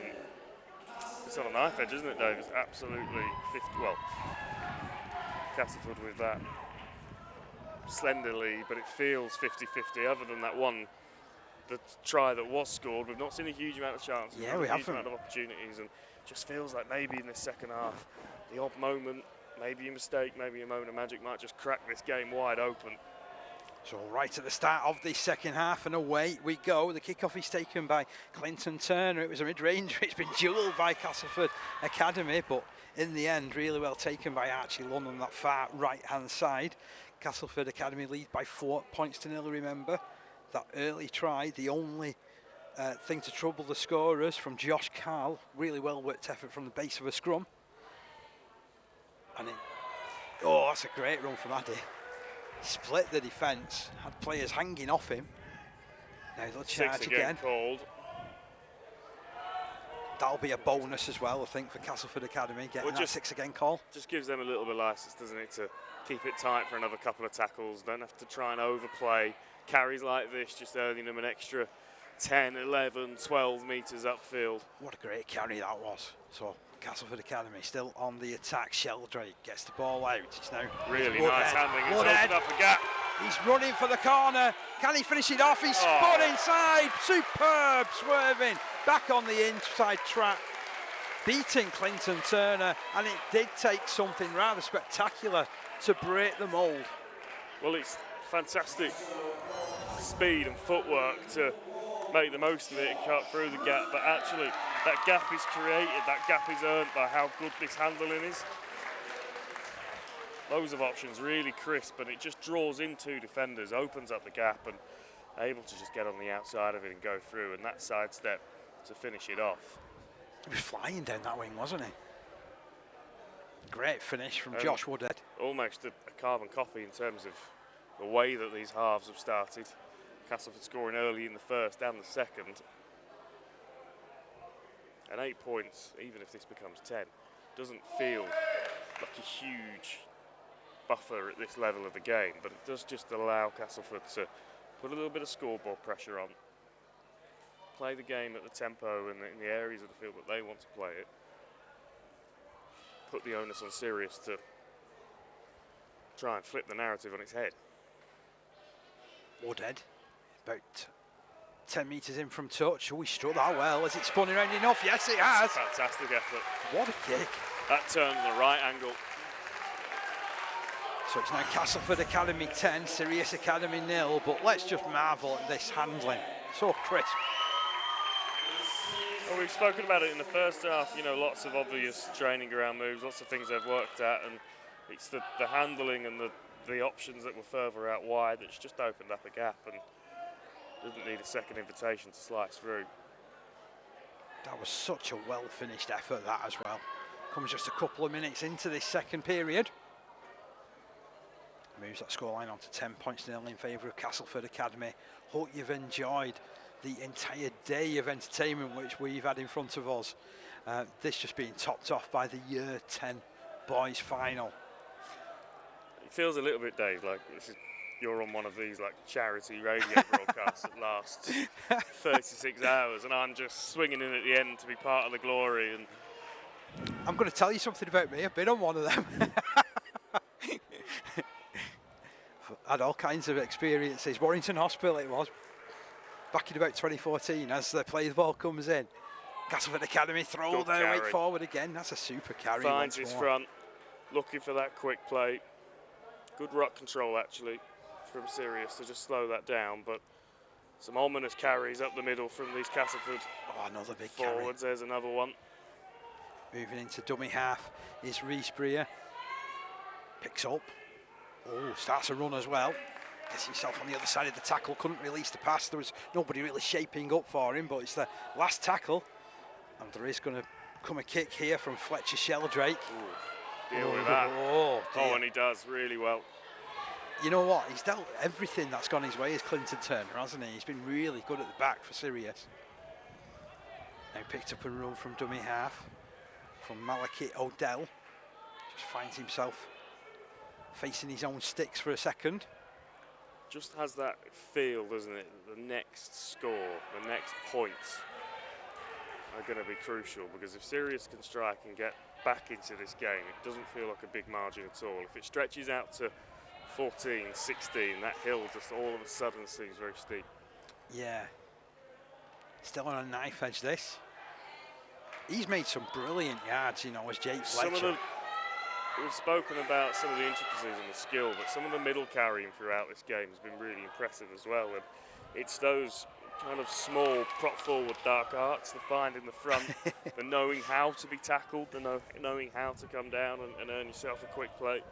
it's on a knife edge, isn't it, Dave? It's absolutely 50. Well, Castleford with that slender lead, but it feels 50-50. Other than that one, the try that was scored, we've not seen a huge amount of chances. Yeah, we haven't. A huge amount of opportunities, and just feels like maybe in this second half, the odd moment, maybe a mistake, maybe a moment of magic might just crack this game wide open. So right at the start of the second half, and away we go. The kickoff is taken by Clinton Turner. It was a mid-ranger. It's been duelled by Castleford Academy, but in the end, really well taken by Archie Lunn on that far right-hand side. Castleford Academy lead by 4 points to 0, remember. That early try, the only thing to trouble the scorers from Josh Carl. Really well worked effort from the base of a scrum. And that's a great run from Addy. Split the defence, had players hanging off him. Now they'll charge again. Called. That'll be a bonus as well, I think, for Castleford Academy, getting that 6 again call. Just gives them a little bit of licence, doesn't it, to keep it tight for another couple of tackles. Don't have to try and overplay. Carries like this, just earning them an extra 10, 11, 12 metres upfield. What a great carry that was. So Castleford Academy still on the attack. Sheldrake gets the ball out. It's now really nice handling. It's opened up a gap. He's running for the corner. Can he finish it off? He's spun inside. Superb swerving. Back on the inside track. Beating Clinton Turner. And it did take something rather spectacular to break the mould. Well, it's fantastic speed and footwork to make the most of it and cut through the gap, but actually that gap is created, that gap is earned by how good this handling is. Loads of options, really crisp, and it just draws in 2 defenders, opens up the gap and able to just get on the outside of it and go through, and that sidestep to finish it off. He was flying down that wing, wasn't he? Great finish from Josh Woodhead. Almost a carbon copy in terms of the way that these halves have started. Castleford scoring early in the first and the second. And 8 points, even if this becomes 10, doesn't feel like a huge buffer at this level of the game, but it does just allow Castleford to put a little bit of scoreboard pressure on, play the game at the tempo and in the areas of the field that they want to play it, put the onus on Sirius to try and flip the narrative on its head. Woodhead, about 10 metres in from touch. Oh, he struck that well. Has it spun around enough? Yes, it has. Fantastic effort. What a kick. That turn on the right angle. So it's now Castleford Academy 10, Sirius Academy 0, but let's just marvel at this handling. So crisp. Well, we've spoken about it in the first half, you know, lots of obvious training ground moves, lots of things they've worked at, and it's the handling and the options that were further out wide that's just opened up a gap and doesn't need a second invitation to slice through. That was such a well-finished effort, that as well. Comes just a couple of minutes into this second period. Moves that scoreline on to 10 points to 0 in favour of Castleford Academy. Hope you've enjoyed the entire day of entertainment which we've had in front of us. This just being topped off by the Year 10 boys final. It feels a little bit, Dave, like you're on one of these like charity radio broadcasts that lasts 36 hours, and I'm just swinging in at the end to be part of the glory. And I'm going to tell you something about me. I've been on one of them. Had all kinds of experiences. Warrington Hospital it was, back in about 2014, as the play the ball comes in. Castleford Academy throw their way forward again. That's a super carry. Finds his front, looking for that quick play. Good ruck control actually from Sirius to just slow that down, but some ominous carries up the middle from these Castleford another big forwards. Carry. There's another one. Moving into dummy half is Reese Breer. Picks up. Oh, starts a run as well. Gets himself on the other side of the tackle. Couldn't release the pass. There was nobody really shaping up for him, but it's the last tackle. And there is going to come a kick here from Fletcher Sheldrake. Deal with that. Oh, and he does really well. You know what? He's dealt everything that's gone his way as Clinton Turner, hasn't he? He's been really good at the back for Sirius. Now picked up a run from dummy half from Malaki Odell. Just finds himself facing his own sticks for a second. Just has that feel, doesn't it? The next score, the next points are going to be crucial, because if Sirius can strike and get back into this game, it doesn't feel like a big margin at all. If it stretches out to 14, 16, that hill just all of a sudden seems very steep. Yeah. Still on a knife edge, this. He's made some brilliant yards, you know, as Jake Fletcher. We've spoken about some of the intricacies and the skill, but some of the middle carrying throughout this game has been really impressive as well. And it's those kind of small prop forward dark arts, the find in the front, the knowing how to be tackled, the knowing how to come down and earn yourself a quick play.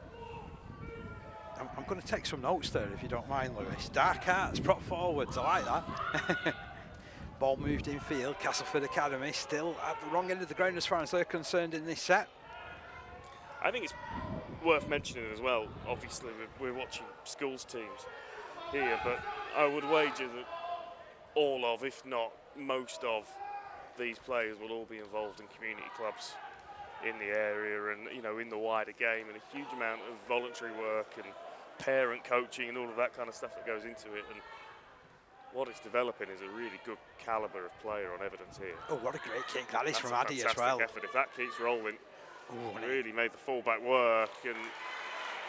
I'm going to take some notes there if you don't mind, Lewis. Dark arts, prop forwards, I like that. Ball moved in field. Castleford Academy still at the wrong end of the ground as far as they're concerned in this set. I think it's worth mentioning as well, obviously we're watching schools teams here, but I would wager that all of, if not most of, these players will all be involved in community clubs in the area and, you know, in the wider game, and a huge amount of voluntary work and parent coaching and all of that kind of stuff that goes into it. And what it's developing is a really good calibre of player on evidence here. Oh, what a great kick that is That's from Addy as well. Effort. If that keeps rolling, really made the fullback work. And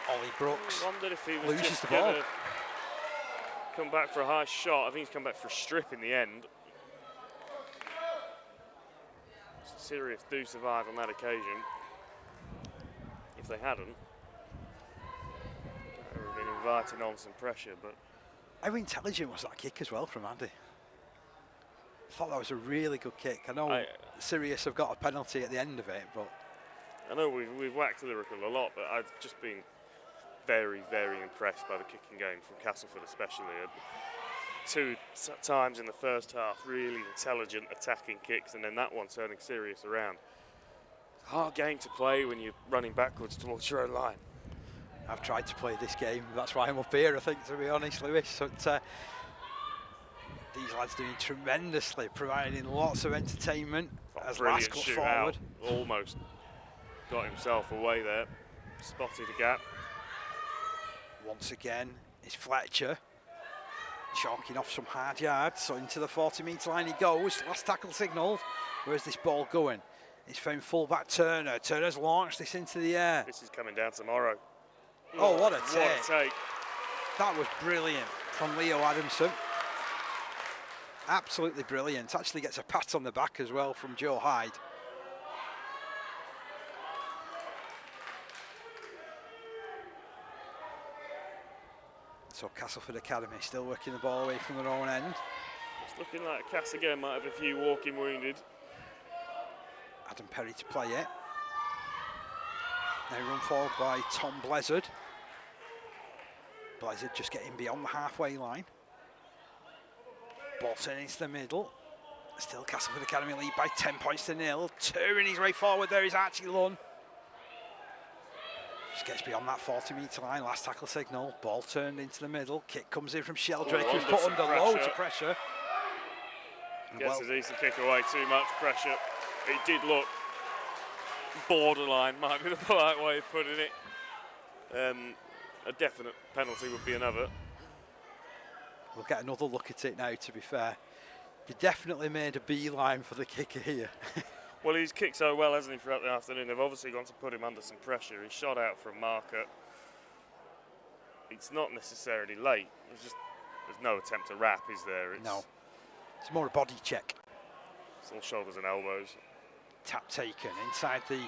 Ollie Brooks I wondered if he was loses just the ball. Come back for a high shot. I think he's come back for a strip in the end. Sirius do survive on that occasion. If they hadn't, they would have been inviting on some pressure. But how intelligent was that kick as well from Andy? I thought that was a really good kick. I know Sirius have got a penalty at the end of it, but I know we've whacked lyrical a lot, but I've just been very, very impressed by the kicking game from Castleford, especially. Two times in the first half, really intelligent attacking kicks, and then that one turning Sirius around. Hard game to play when you're running backwards towards your own line. I've tried to play this game. That's why I'm up here, I think, to be honest, Lewis. But these lads doing tremendously, providing lots of entertainment as Lass got forward. Almost got himself away there, spotted a gap. Once again, it's Fletcher. Chalking off some hard yards, so into the 40-metre line he goes. Last tackle signalled. Where's this ball going? He's found full-back Turner. Turner's launched this into the air. This is coming down tomorrow. Oh, what a take. What a take. That was brilliant from Leo Adamson. Absolutely brilliant. Actually gets a pat on the back as well from Joe Hyde. So Castleford Academy still working the ball away from their own end. It's looking like Cass again might have a few walking wounded. Adam Perry to play it. Now run forward by Tom Blizzard. Blizzard just getting beyond the halfway line. Ball turning into the middle. Still Castleford Academy lead by 10 points to 0. Touring his way forward there is Archie Lunn. Just gets beyond that 40-metre line. Last tackle signal. Ball turned into the middle. Kick comes in from Sheldrake, who's put under loads of pressure. Gets a decent kick away, too much pressure. It did look borderline, might be the polite way of putting it. A definite penalty would be another. We'll get another look at it now, to be fair. They definitely made a beeline for the kicker here. Well, he's kicked so well, hasn't he, throughout the afternoon. They've obviously gone to put him under some pressure. He's shot out for a marker. It's not necessarily late. There's no attempt to wrap, is there? No. It's more a body check. It's all shoulders and elbows. Tap taken inside the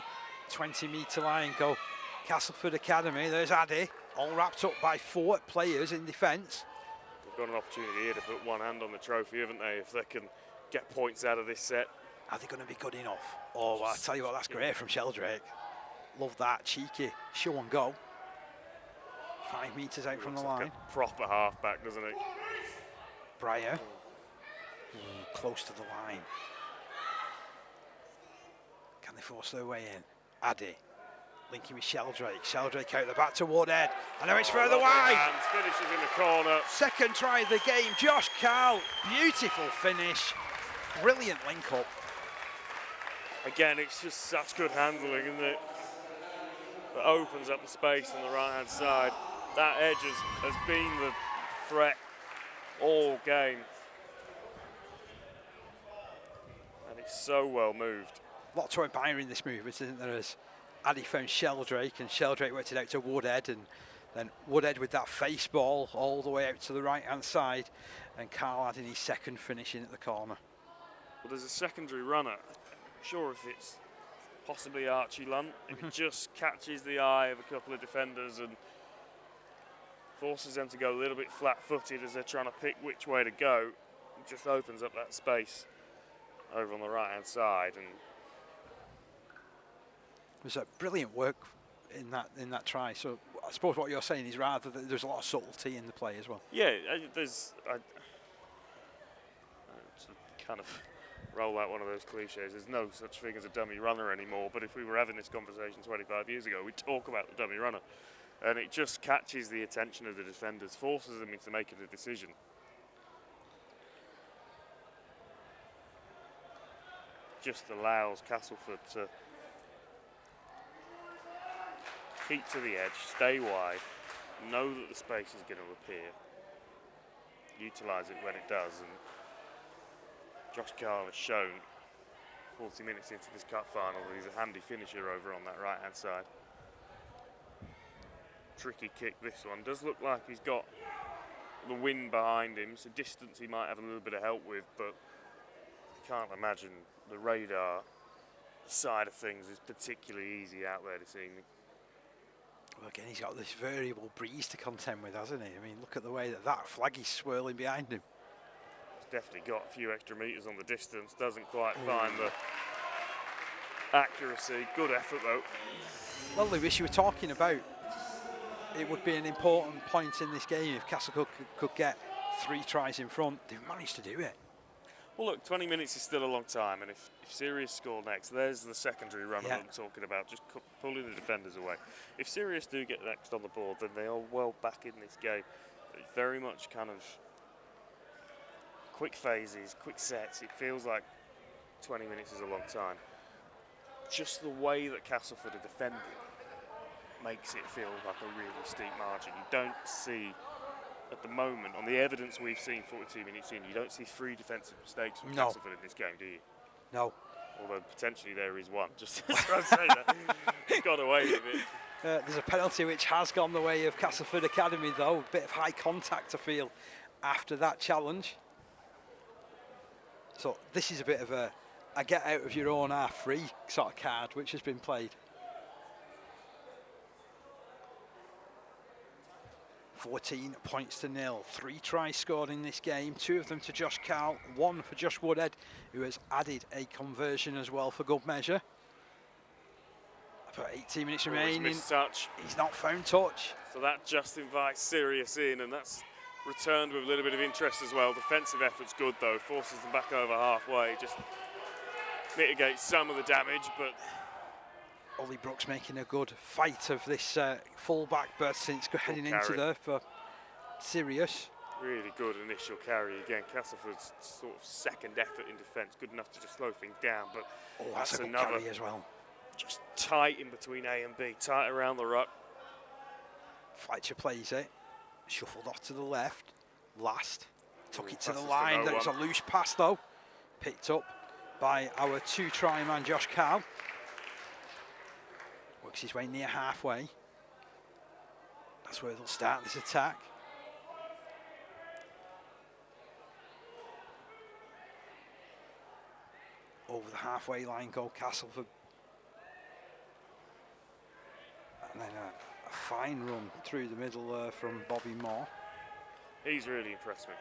20-metre line. Go Castleford Academy. There's Addy, all wrapped up by 4 players in defence. They've got an opportunity here to put one hand on the trophy, haven't they? If they can get points out of this set. Are they going to be good enough? Oh, well, I tell you what, that's great from Sheldrake. Love that, cheeky show and go. 5 metres out from the line. Like a proper halfback, doesn't he? Breyer. Close to the line. Can they force their way in? Addy. Linking with Sheldrake. Sheldrake out the back to Woodhead. And now it's further wide. Hands, finishes in the corner. Second try of the game. Josh Carl. Beautiful finish. Brilliant link up. Again, it's just such good handling, isn't it? That opens up the space on the right-hand side. That edge has been the threat all game. And it's so well moved. A lot to admire in this movement, isn't there? As Addy found Sheldrake, and Sheldrake worked it out to Woodhead, and then Woodhead with that face ball all the way out to the right-hand side, and Carl adding his second finish in at the corner. Well, there's a secondary runner. I'm sure if it's possibly Archie Lunt, if it just catches the eye of a couple of defenders and forces them to go a little bit flat-footed as they're trying to pick which way to go, it just opens up that space over on the right-hand side. And it was a brilliant work in that try. So I suppose what you're saying is rather that there's a lot of subtlety in the play as well. Yeah, there's kind of roll out one of those cliches. There's no such thing as a dummy runner anymore, but if we were having this conversation 25 years ago, we'd talk about the dummy runner. And it just catches the attention of the defenders, forces them into making a decision. Just allows Castleford to keep to the edge, stay wide, know that the space is going to appear, utilise it when it does. And Josh Carl has shown 40 minutes into this cup final that he's a handy finisher over on that right-hand side. Tricky kick, this one. Does look like he's got the wind behind him, so distance he might have a little bit of help with, but I can't imagine the radar side of things is particularly easy out there this evening. Well, again, he's got this variable breeze to contend with, hasn't he? I mean, look at the way that flag is swirling behind him. Definitely got a few extra metres on the distance, doesn't quite find the accuracy. Good effort though. Well, Lewis, you were talking about it would be an important point in this game if Castleford could get 3 tries in front. They've managed to do it. Well, look, 20 minutes is still a long time, and if Sirius score next, there's the secondary runner that I'm talking about, just pulling the defenders away. If Sirius do get next on the board, then they are well back in this game. It's very much kind of quick phases, quick sets. It feels like 20 minutes is a long time. Just the way that Castleford are defending makes it feel like a really steep margin. You don't see at the moment, on the evidence we've seen 42 minutes in, you don't see 3 defensive mistakes from No. Castleford in this game, do you? No. Although potentially there is one. Just as I say that, he's got away with it. There's a penalty which has gone the way of Castleford Academy, though. A bit of high contact, I feel, after that challenge. So this is a bit of a get out of your own half free sort of card, which has been played. 14 points to 0. 3 tries scored in this game, 2 of them to Josh Carl, 1 for Josh Woodhead, who has added a conversion as well for good measure. About 18 minutes remaining. Touch. He's not found touch. So that just invites Sirius in, and that's returned with a little bit of interest as well. Defensive effort's good though, forces them back over halfway, just mitigates some of the damage, but Ollie Brooks making a good fight of this full-back burst since heading into there for Sirius. Really good initial carry again. Castleford's sort of second effort in defence, good enough to just slow things down, but that's a good another carry as well. Just tight in between A and B, tight around the ruck. Fletcher plays it, shuffled off to the left, last, took it to the passes line. no That was a loose pass though, picked up by our 2-try man Josh Carl. Works his way near halfway. That's where they'll start this attack. Over the halfway line go Castleford. And then a fine run through the middle from Bobby Moore. He's really impressed me.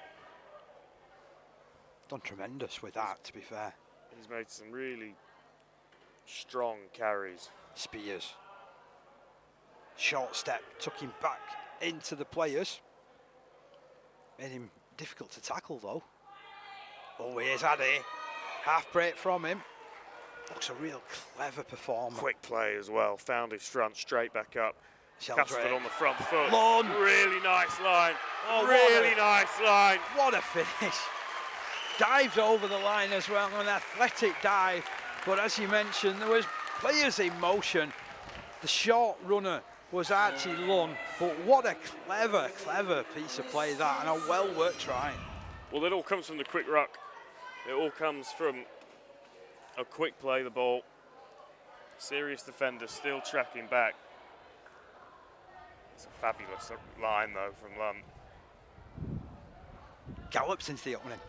Done tremendous with that, to be fair. He's made some really strong carries. Spears. Short step, took him back into the players. Made him difficult to tackle though. Oh, here's Addy. Half break from him. Looks a real clever performer. Quick play as well, found his front, straight back up. Castleford on the front foot. Lund. Really nice line. Oh, really nice line. What a finish. Dives over the line as well, an athletic dive. But as you mentioned, there was players in motion. The short runner was Archie Lunn, but what a clever piece of play that, and a well-worked try. Well, it all comes from the quick ruck. It all comes from a quick play, the ball. Serious defender still tracking back. It's a fabulous line, though, from Lunn. Gallops into the opening.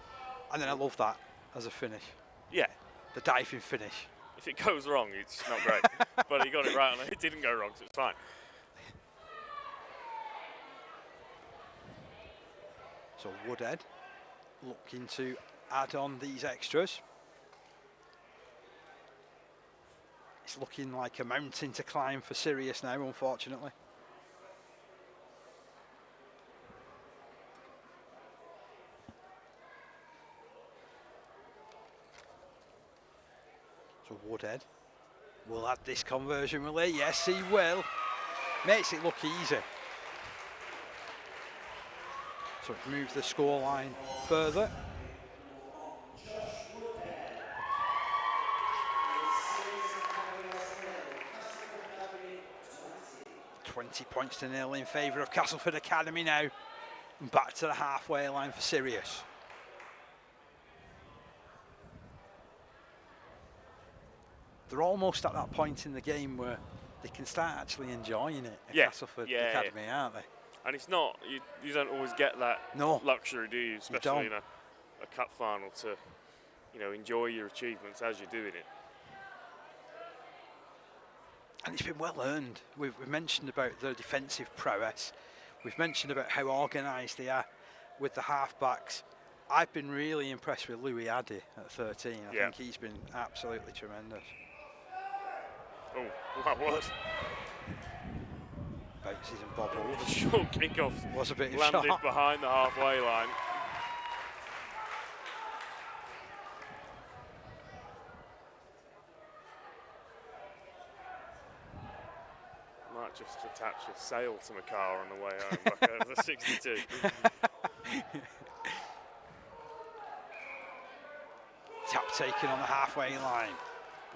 And then I love that as a finish. Yeah. The diving finish. If it goes wrong, it's not great. But he got it right, and it didn't go wrong, so it's fine. So Woodhead looking to add on these extras. It's looking like a mountain to climb for Sirius now, unfortunately. So Woodhead will add this conversion, will he? Yes, he will. Makes it look easy. So it moves the scoreline further. £20 in favour of Castleford Academy now. And back to the halfway line for Sirius. They're almost at that point in the game where they can start actually enjoying it at Castleford Academy, aren't they? And it's not, you don't always get that luxury, do you? Especially in a cup final to, enjoy your achievements as you're doing it. And it's been well earned. We've mentioned about their defensive prowess. We've mentioned about how organised they are with the halfbacks. I've been really impressed with Louis Addy at 13. I think he's been absolutely tremendous. Oh, that was. Bounces and bobbles. The short kick-off was a bit landed sharp behind the halfway line. Might just attach a sail to my car on the way home back over the 62. Tap taken on the halfway line.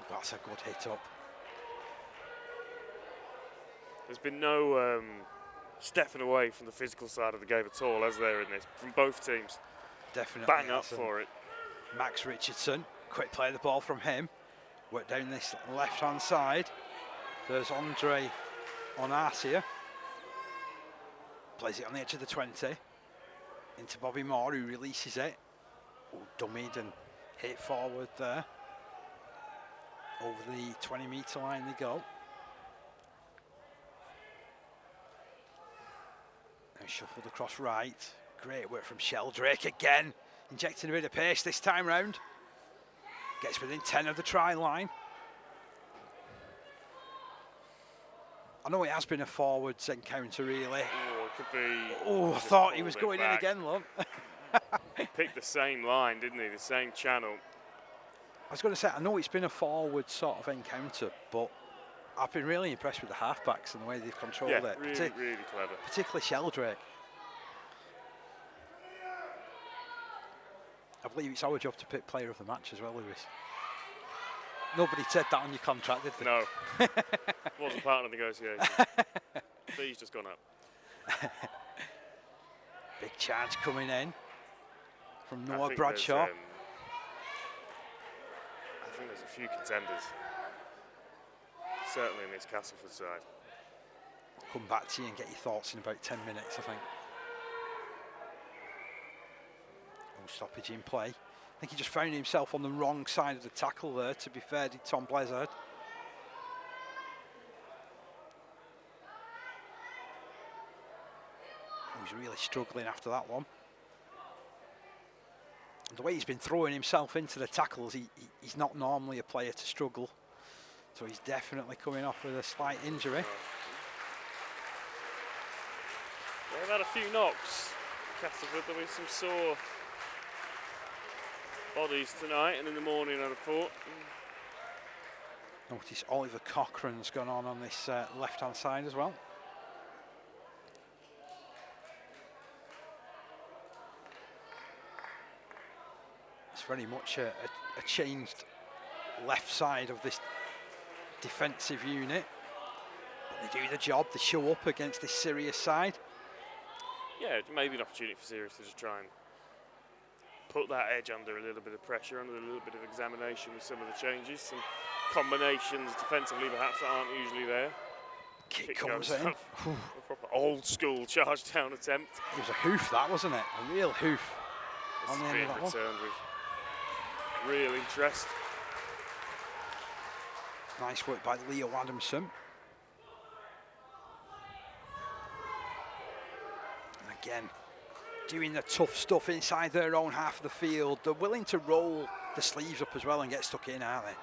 That's a good hit up. There's been no stepping away from the physical side of the game at all, as they're in this, from both teams. Definitely. Bang up for it. Max Richardson, quick play of the ball from him. Work down this left-hand side. There's Andre Onarcia. Plays it on the edge of the 20. Into Bobby Moore, who releases it. Oh, dummied and hit forward there. Over the 20-metre line they go. Now shuffled across right. Great work from Sheldrake again. Injecting a bit of pace this time round. Gets within 10 of the try line. I know it has been a forwards encounter, really. Oh, it could be. Oh, I thought he was going in again, look. Picked the same line, didn't he? The same channel. I was going to say, I know it's been a forward sort of encounter, but I've been really impressed with the halfbacks and the way they've controlled it. Really clever. Particularly Sheldrake. I believe it's our job to pick player of the match as well, Lewis. Nobody said that on your contract, did they? No. Wasn't part of the negotiation. Fee's just gone up. Big charge coming in from Noah Bradshaw. I think there's a few contenders. Certainly in this Castleford side. I'll come back to you and get your thoughts in about 10 minutes, I think. No stoppage in play. I think he just found himself on the wrong side of the tackle there, to be fair, did Tom Blizzard. He was really struggling after that one. And the way he's been throwing himself into the tackles, he's not normally a player to struggle. So he's definitely coming off with a slight injury. They've had a few knocks. Castleford, there'll be some sore bodies tonight and in the morning, I'd have thought. Notice Oliver Cochrane's gone on this left-hand side as well. It's very much a changed left side of this defensive unit. But they do the job, they show up against this Sirius side. Yeah, maybe an opportunity for Sirius to just try and put that edge under a little bit of pressure, under a little bit of examination with some of the changes, some combinations defensively perhaps that aren't usually there. Kick comes in. A proper old school charge down attempt. It was a hoof, that, wasn't it? A real hoof. This On the is end being of that one. returned with real interest. Nice work by Leo Adamson. And again, doing the tough stuff inside their own half of the field. They're willing to roll the sleeves up as well and get stuck in, aren't they?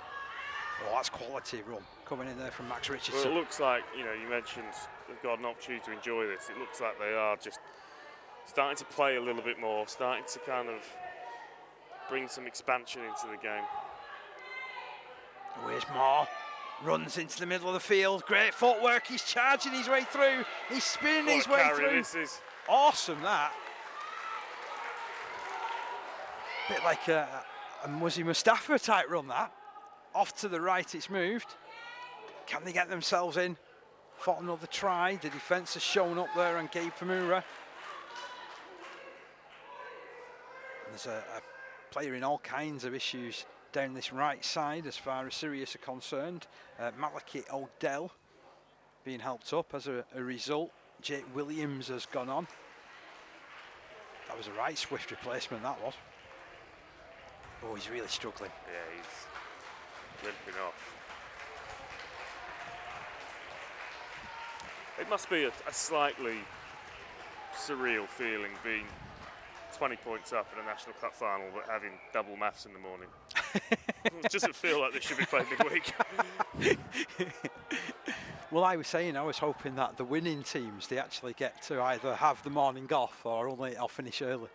Oh, that's quality run coming in there from Max Richardson. Well, it looks like, you mentioned they've got an opportunity to enjoy this. It looks like they are just starting to play a little bit more, starting to kind of bring some expansion into the game. Where's Moore? Runs into the middle of the field. Great footwork. He's charging his way through. He's spinning his way through. This is awesome, that. Bit like a Muzzy Mustafa type run, that. Off to the right it's moved. Can they get themselves in for another try? The defence has shown up there on Gabe Famura. There's a player in all kinds of issues down this right side as far as Sirius are concerned. Malachi Odell being helped up as a result. Jake Williams has gone on. That was a right swift replacement, that was. Oh, he's really struggling. Yeah, he's limping off. It must be a slightly surreal feeling being 20 points up in a National Cup final but having double maths in the morning. It doesn't feel like this should be played midweek. Well, I was hoping that the winning teams, they actually get to either have the morning off or only I'll finish early.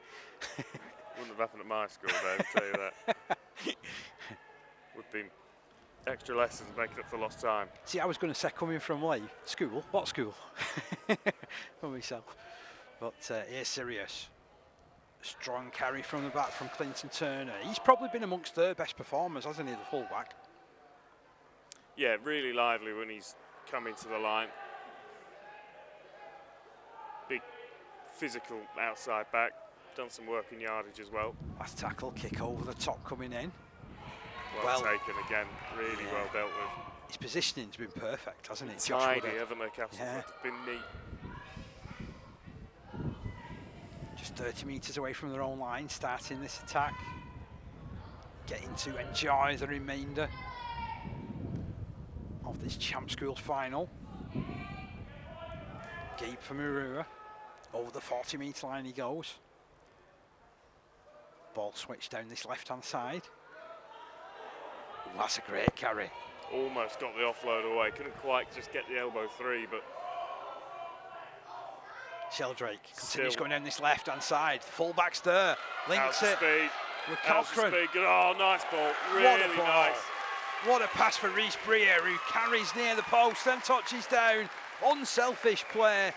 Wouldn't have happened at my school, Dave, I'll tell you that. Would have been extra lessons making up for lost time. See, I was going to say, coming from school, what school? For myself. But here's Sirius. Strong carry from the back from Clinton Turner. He's probably been amongst their best performers, hasn't he, the fullback? Yeah, really lively when he's come into the line. big physical outside back. Done some work in yardage as well. Last tackle, kick over the top coming in. Well taken again, really well dealt with. His positioning's been perfect, hasn't it? Tidy, haven't they, Castleford? Yeah. Been neat. Just 30 metres away from their own line, starting this attack. Getting to enjoy the remainder of this Champ Schools final. Gabe for Marua. Over the 40-metre line he goes. Ball switched down this left-hand side. Ooh, that's a great carry. Almost got the offload away. Couldn't quite just get the elbow free, but Sheldrake continues going down this left-hand side. Fullback's there. Links it speed. with How's the Cochrane. speed? Good. Oh, nice ball. What Really a ball. nice. What a pass for Rhys Brea, who carries near the post, then touches down. Unselfish play.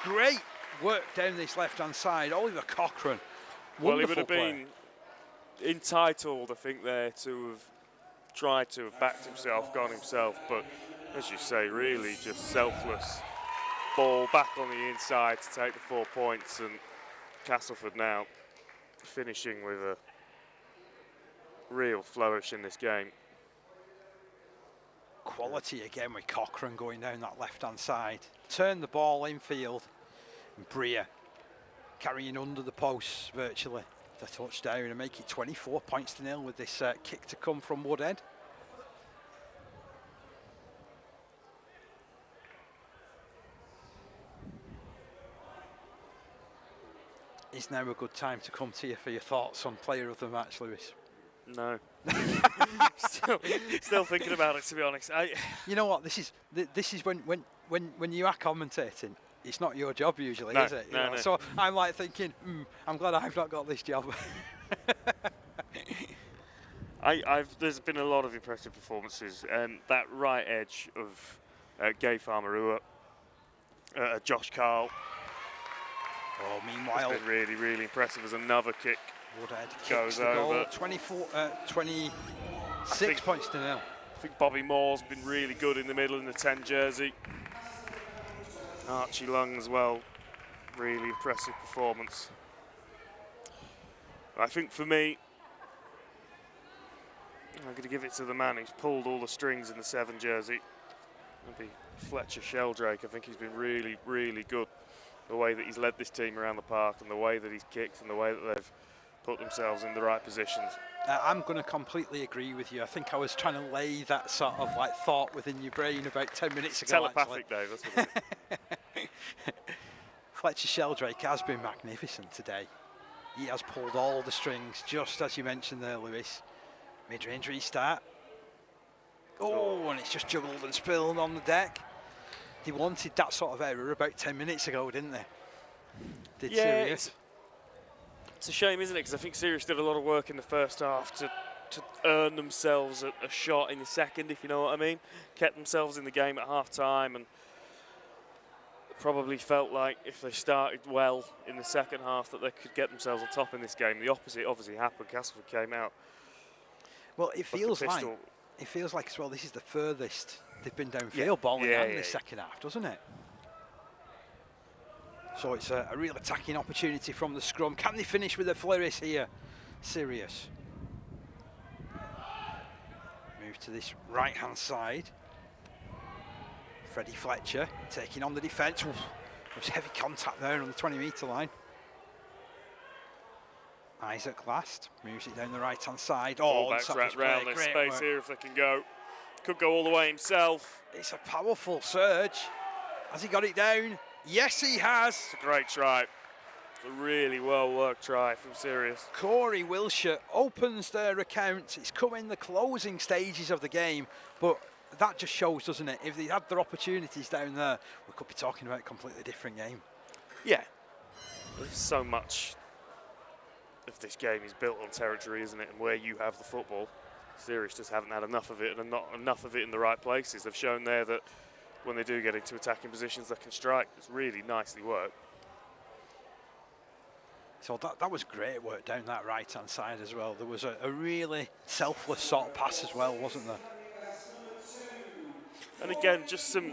Great work down this left-hand side. Oliver Cochrane. Well, he would Wonderful have play. been entitled, I think, there to have tried to have backed himself, gone himself, but as you say, really just selfless. Ball back on the inside to take the 4 points, and Castleford now finishing with a real flourish in this game. Quality again with Cochrane going down that left-hand side. Turn the ball infield. And Brea carrying under the posts virtually to touchdown and make it 24 points to nil with this kick to come from Woodhead. Is now a good time to come to you for your thoughts on player of the match, Lewis? No. still thinking about it, to be honest. You know what? This is when you are commentating. It's not your job usually, No, is it? You no, know? no. So I'm like thinking, I'm glad I've not got this job. There's been a lot of impressive performances. That right edge of Gay Farmerua, Josh Carl. Oh, meanwhile, It's been really, really impressive as another kick Woodhead goes kicks the goal. over. 26 points to nil. I think Bobby Moore's been really good in the middle in the 10 jersey. Archie Lung as well, really impressive performance. I think for me, I'm going to give it to the man who's pulled all the strings in the 7 jersey. It'll be Fletcher Sheldrake. I think he's been really, really good. The way that he's led this team around the park and the way that he's kicked and the way that they've put themselves in the right positions. I'm going to completely agree with you. I think I was trying to lay that sort of like thought within your brain about 10 minutes ago. Telepathic, Dave, that's what it is. Fletcher Sheldrake has been magnificent today. He has pulled all the strings, just as you mentioned there, Lewis. Mid-range restart. Oh, and it's just juggled and spilled on the deck. They wanted that sort of error about 10 minutes ago, didn't they? Did Sirius? It's a shame, isn't it? Because I think Sirius did a lot of work in the first half to earn themselves a shot in the second, if you know what I mean. Kept themselves in the game at half-time and probably felt like if they started well in the second half that they could get themselves on top in this game. The opposite obviously happened. Castleford came out. Well, it feels like as well this is the furthest they've been downfield bowling in the second half, doesn't it? So it's a real attacking opportunity from the scrum. Can they finish with a flourish here? Sirius. Move to this right-hand side. Freddie Fletcher taking on the defence. There's heavy contact there on the 20-metre line. Isaac last moves it down the right-hand side. Fullback's wrapped round this space here if they can go. Could go all the way himself. It's a powerful surge. Has he got it down? Yes, he has. It's a great try. It's a really well-worked try from Sirius. Corey Wilshire opens their account. It's come in the closing stages of the game, but that just shows, doesn't it? If they had their opportunities down there, we could be talking about a completely different game. Yeah. There's so much of this game is built on territory, isn't it? And where you have the football, Sirius just haven't had enough of it, and not enough of it in the right places. They've shown there that when they do get into attacking positions, they can strike. It's really nicely worked. So that was great work down that right-hand side as well. There was a really selfless sort of pass as well, wasn't there? And again, just some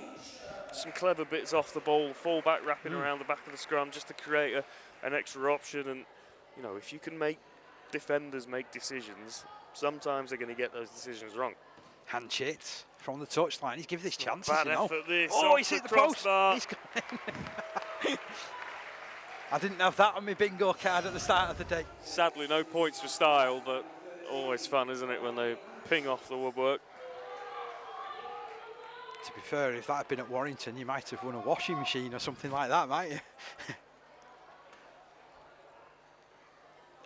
some clever bits off the ball, full-back wrapping around the back of the scrum just to create an extra option. And, you know, if you can make defenders make decisions, sometimes they're going to get those decisions wrong. Hand hit from the touchline. He's given this chances, Bad you know. effort this. Oh, he's hit the post. He's I didn't have that on my bingo card at the start of the day. Sadly, no points for style, but always fun, isn't it, when they ping off the woodwork. To be fair, if that had been at Warrington, you might have won a washing machine or something like that, might you?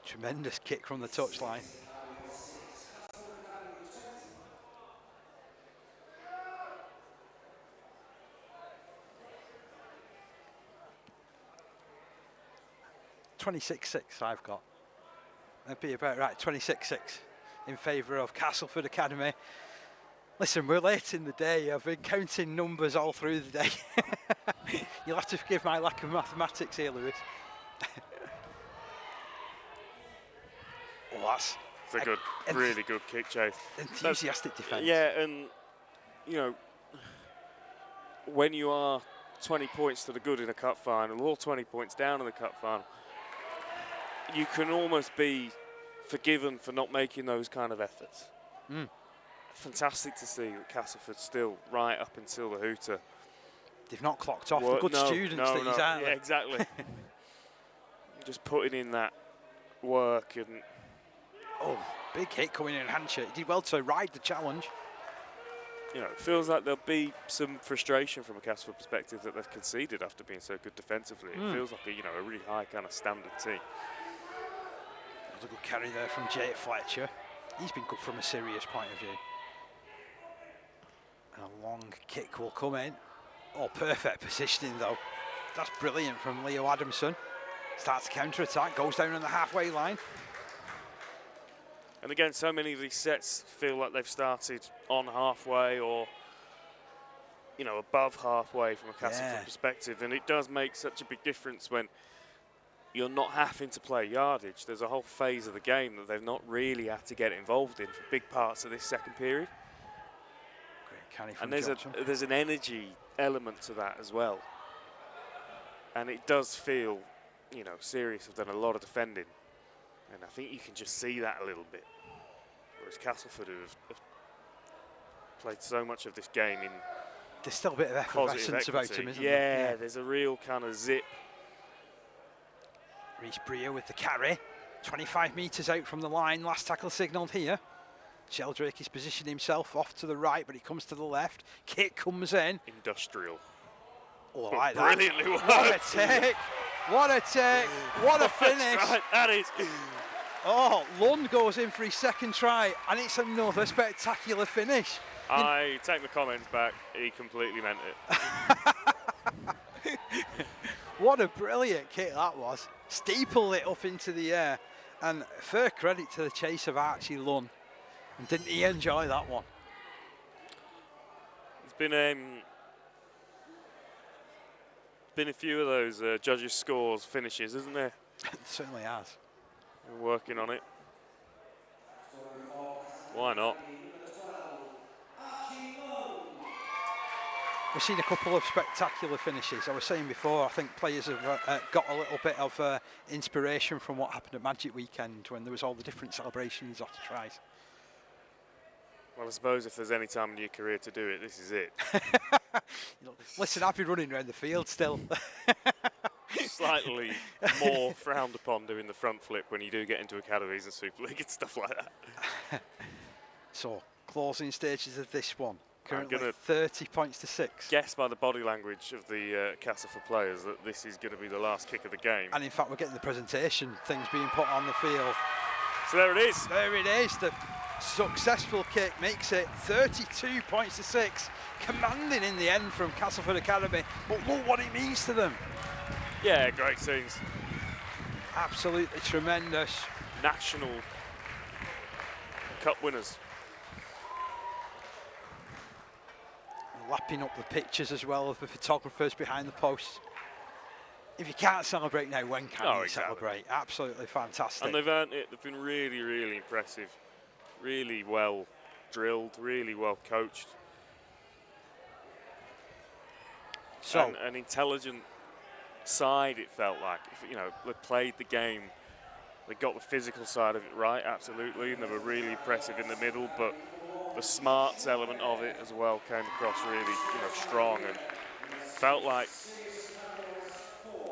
Tremendous kick from the touchline. (26-6) I've got. That'd be about right. 26-6 in favour of Castleford Academy. Listen, we're late in the day. I've been counting numbers all through the day. You'll have to forgive my lack of mathematics here, Lewis. Oh, that's a good, really good kick, Chase. Enthusiastic defence. Yeah, and, you know, when you are 20 points to the good in a cup final, or 20 points down in the cup final, you can almost be forgiven for not making those kind of efforts. Fantastic to see that Castleford still right up until the hooter. They've not clocked off the good students that he's at. Yeah, exactly. Just putting in that work and... Oh, big hit coming in, handshake. He did well to ride the challenge. You know, it feels like there'll be some frustration from a Castleford perspective that they've conceded after being so good defensively. It feels like a really high kind of standard team. There's a good carry there from Jay Fletcher. He's been good from a Sirius point of view. And a long kick will come in. Oh, perfect positioning though. That's brilliant from Leo Adamson. Starts counter-attack, goes down on the halfway line. And again, so many of these sets feel like they've started on halfway or, you know, above halfway from a Castleford perspective. And it does make such a big difference when you're not having to play yardage. There's a whole phase of the game that they've not really had to get involved in for big parts of this second period. Great carry from Johnson. There's an energy element to that as well. And it does feel, you know, Sirius have done a lot of defending. And I think you can just see that a little bit. Whereas Castleford have played so much of this game in... There's still a bit of effervescence about him, isn't there? Yeah, there's a real kind of zip. Reece Brea with the carry. 25 metres out from the line. Last tackle signalled here. Sheldrake is positioning himself off to the right, but he comes to the left. Kick comes in. Industrial. Oh, I like brilliantly that. worked. What a take. What a take. What a finish. Right, that is. Oh, Lund goes in for his second try, and it's another spectacular finish. I take the comments back. He completely meant it. What a brilliant kick that was. Steepled it up into the air. And fair credit to the chase of Archie Lunn. And didn't he enjoy that one? It's been a few of those judges' scores finishes, isn't there? It certainly has. We're working on it. Why not? We've seen a couple of spectacular finishes. I was saying before, I think players have got a little bit of inspiration from what happened at Magic Weekend when there was all the different celebrations after tries. Well, I suppose if there's any time in your career to do it, this is it. Listen, I've been running around the field still. Slightly more frowned upon doing the front flip when you do get into academies and Super League and stuff like that. So, closing stages of this one. Currently 30 points to 6. Guess by the body language of the Castleford players that this is going to be the last kick of the game. And in fact, we're getting the presentation, things being put on the field. So there it is. There it is. The successful kick makes it 32 points to 6. Commanding in the end from Castleford Academy. But look what it means to them. Yeah, great scenes. Absolutely tremendous. National Cup winners. Lapping up the pictures as well of the photographers behind the posts. If you can't celebrate now, when can you celebrate? Absolutely fantastic. And they've earned it. They've been really, really impressive. Really well drilled, really well coached. So an intelligent side, it felt like. They played the game. They got the physical side of it right, absolutely, and they were really impressive in the middle, but the smarts element of it as well came across really, strong, and felt like,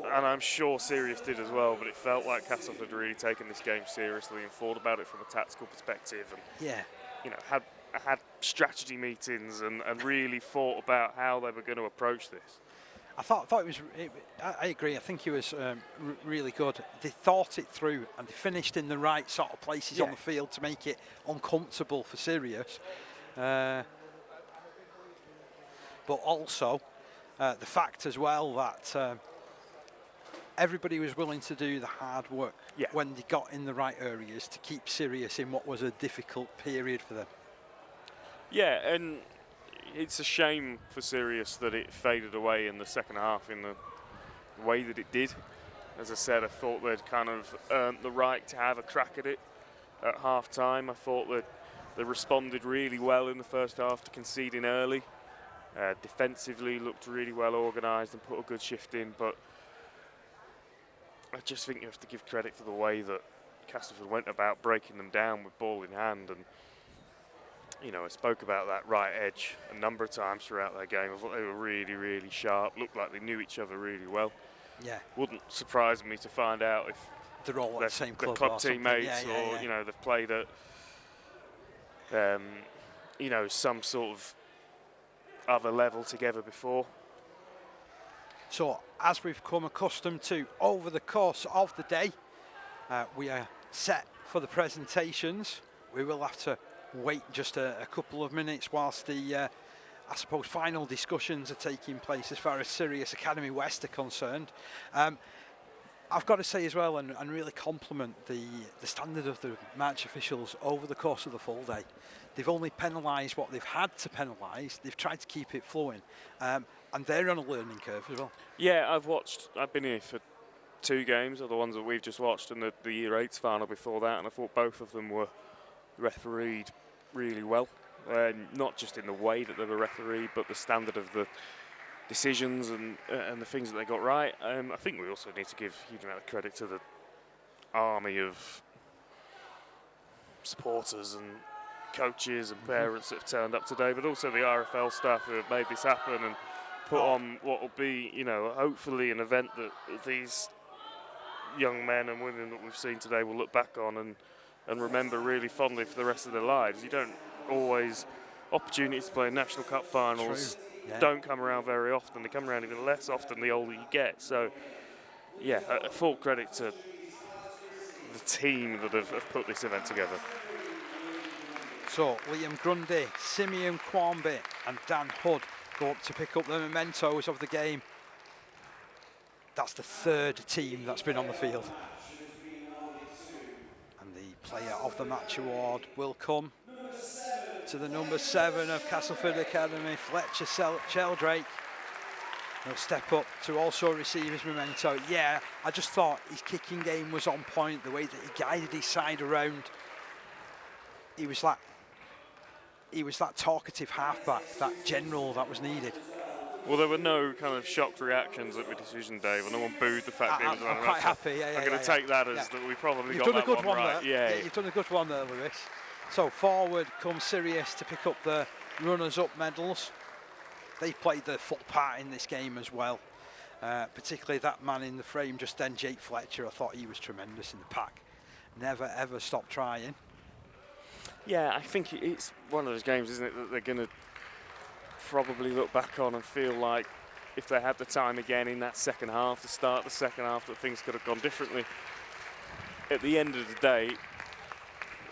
and I'm sure Sirius did as well, but it felt like Castleford had really taken this game seriously and thought about it from a tactical perspective, and had strategy meetings and really thought about how they were going to approach this. I thought it was. I agree. I think it was really good. They thought it through and they finished in the right sort of places on the field to make it uncomfortable for Sirius. But also the fact as well that everybody was willing to do the hard work when they got in the right areas to keep Sirius in what was a difficult period for them. Yeah, and it's a shame for Sirius that it faded away in the second half in the way that it did. As I said, I thought they'd kind of earned the right to have a crack at it at half-time. I thought that they responded really well in the first half to conceding early. Defensively looked really well organised and put a good shift in, but I just think you have to give credit to the way that Castleford went about breaking them down with ball in hand. And I spoke about that right edge a number of times throughout their game. I thought they were really, really sharp. Looked like they knew each other really well. Yeah. Wouldn't surprise me to find out if they're all at the same club teammates, or they've played at some sort of other level together before. So, as we've come accustomed to over the course of the day, we are set for the presentations. We will have to wait just a couple of minutes whilst the, I suppose, final discussions are taking place as far as Sirius Academy West are concerned. I've got to say as well, and really compliment the standard of the match officials over the course of the full day. They've only penalised what they've had to penalise. They've tried to keep it flowing, and they're on a learning curve as well. Yeah, I've been here for 2 games, or the ones that we've just watched, and the Year 8s final before that, and I thought both of them were refereed really well, not just in the way that they were refereed, but the standard of the decisions and the things that they got right. I think we also need to give a huge amount of credit to the army of supporters and coaches and parents that have turned up today, but also the RFL staff who have made this happen and put on what will be, hopefully an event that these young men and women that we've seen today will look back on and remember really fondly for the rest of their lives. You don't always, opportunities to play in National Cup finals don't come around very often. They come around even less often the older you get. So, full credit to the team that have put this event together. So, Liam Grundy, Simeon Quamby and Dan Hood go up to pick up the mementos of the game. That's the 3rd team that's been on the field. Player of the Match award will come to the number 7 of Castleford Academy, Fletcher Sheldrake. He'll step up to also receive his memento. Yeah, I just thought his kicking game was on point, the way that he guided his side around. He was that talkative halfback, that general that was needed. Well, there were no kind of shocked reactions at the decision, Dave, and no one booed the fact that he was on. I'm quite happy. I'm going to take that as that we probably got that done a good one right. There. Yeah, you've done a good one there, Lewis. So forward comes Sirius to pick up the runners-up medals. They played their full part in this game as well. Particularly that man in the frame just then, Jake Fletcher. I thought he was tremendous in the pack. Never ever stopped trying. Yeah, I think it's one of those games, isn't it, that they're going to probably look back on and feel like if they had the time again in that second half, to start the second half, that things could have gone differently. At the end of the day,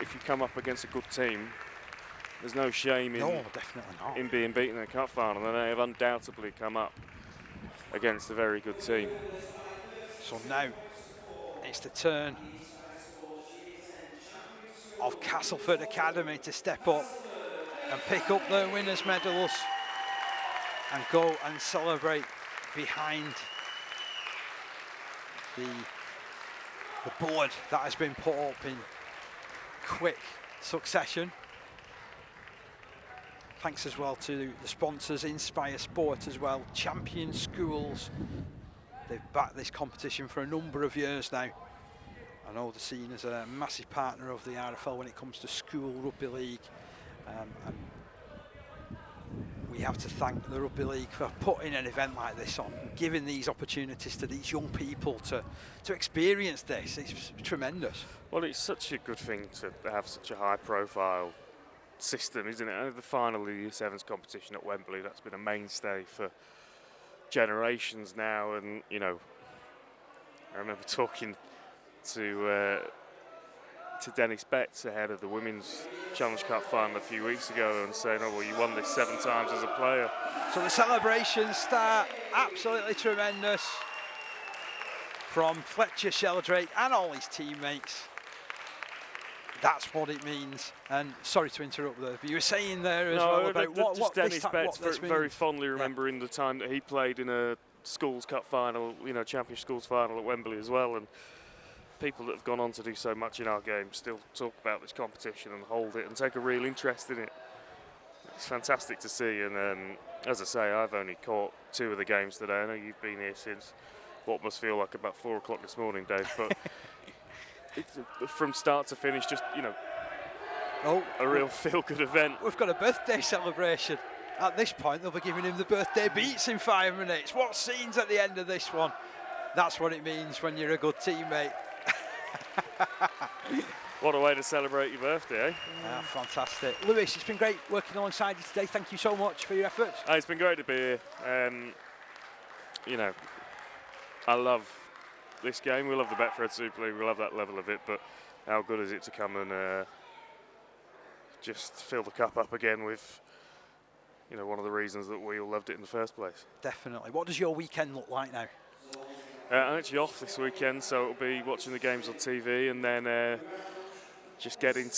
if you come up against a good team, there's no shame in being beaten in the cup final, and they have undoubtedly come up against a very good team. So now it's the turn of Castleford Academy to step up and pick up their winners' medals and go and celebrate behind the board that has been put up in quick succession. Thanks as well to the sponsors, Inspire Sport as well, Champion Schools. They've backed this competition for a number of years now. I know they're seen as a massive partner of the RFL when it comes to school rugby league. And we have to thank the Rugby League for putting an event like this on, giving these opportunities to these young people to experience this. It's tremendous. Well, it's such a good thing to have such a high-profile system, isn't it? The final of the Year 7s competition at Wembley, that's been a mainstay for generations now. And, you know, I remember talking to Dennis Betts ahead of the Women's Challenge Cup final a few weeks ago and saying, oh, well, you won this 7 times as a player. So the celebrations start absolutely tremendous from Fletcher Sheldrake and all his teammates. That's what it means. And sorry to interrupt there, but you were saying there as well about what Dennis Betts very means. fondly remembering the time that he played in a Schools Cup final, you know, Champion Schools final at Wembley as well. And people that have gone on to do so much in our game still talk about this competition and hold it and take a real interest in it. It's fantastic to see. And as I say, I've only caught 2 of the games today. I know you've been here since what must feel like about 4 o'clock this morning, Dave. But it's from start to finish, just, you know, a real feel-good event. We've got a birthday celebration. At this point, they'll be giving him the birthday beats in 5 minutes. What scenes at the end of this one? That's what it means when you're a good teammate. What a way to celebrate your birthday, eh? Yeah, fantastic. Lewis, it's been great working alongside you today. Thank you so much for your efforts. It's been great to be here. You know, I love this game. We love the Betfred Super League. We love that level of it. But how good is it to come and just fill the cup up again with, you know, one of the reasons that we all loved it in the first place. Definitely. What does your weekend look like now? I'm actually off this weekend, so it'll be watching the games on TV and then just getting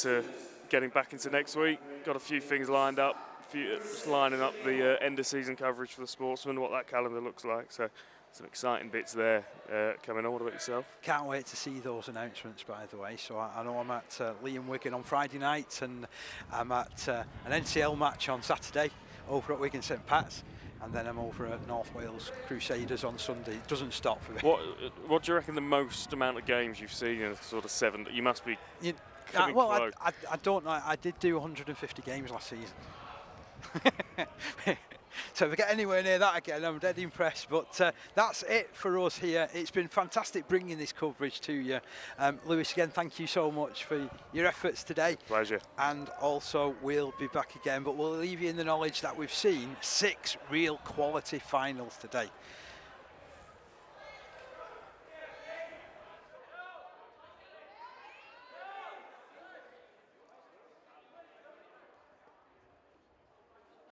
back into next week. Got a few things lined up, just lining up the end of season coverage for the Sportsman, what that calendar looks like. So some exciting bits there coming on. What about yourself? Can't wait to see those announcements, by the way. So I know I'm at Liam Wigan on Friday night, and I'm at an NCL match on Saturday over at Wigan St Pat's. And then I'm over at North Wales Crusaders on Sunday. It doesn't stop for me. What do you reckon the most amount of games you've seen in sort of 7? You must be coming well, close. I don't know. I did do 150 games last season. So if we get anywhere near that again, I'm dead impressed. But that's it for us here. It's been fantastic bringing this coverage to you. Lewis, again, thank you so much for your efforts today. Pleasure. And also, we'll be back again, but we'll leave you in the knowledge that we've seen 6 real quality finals today.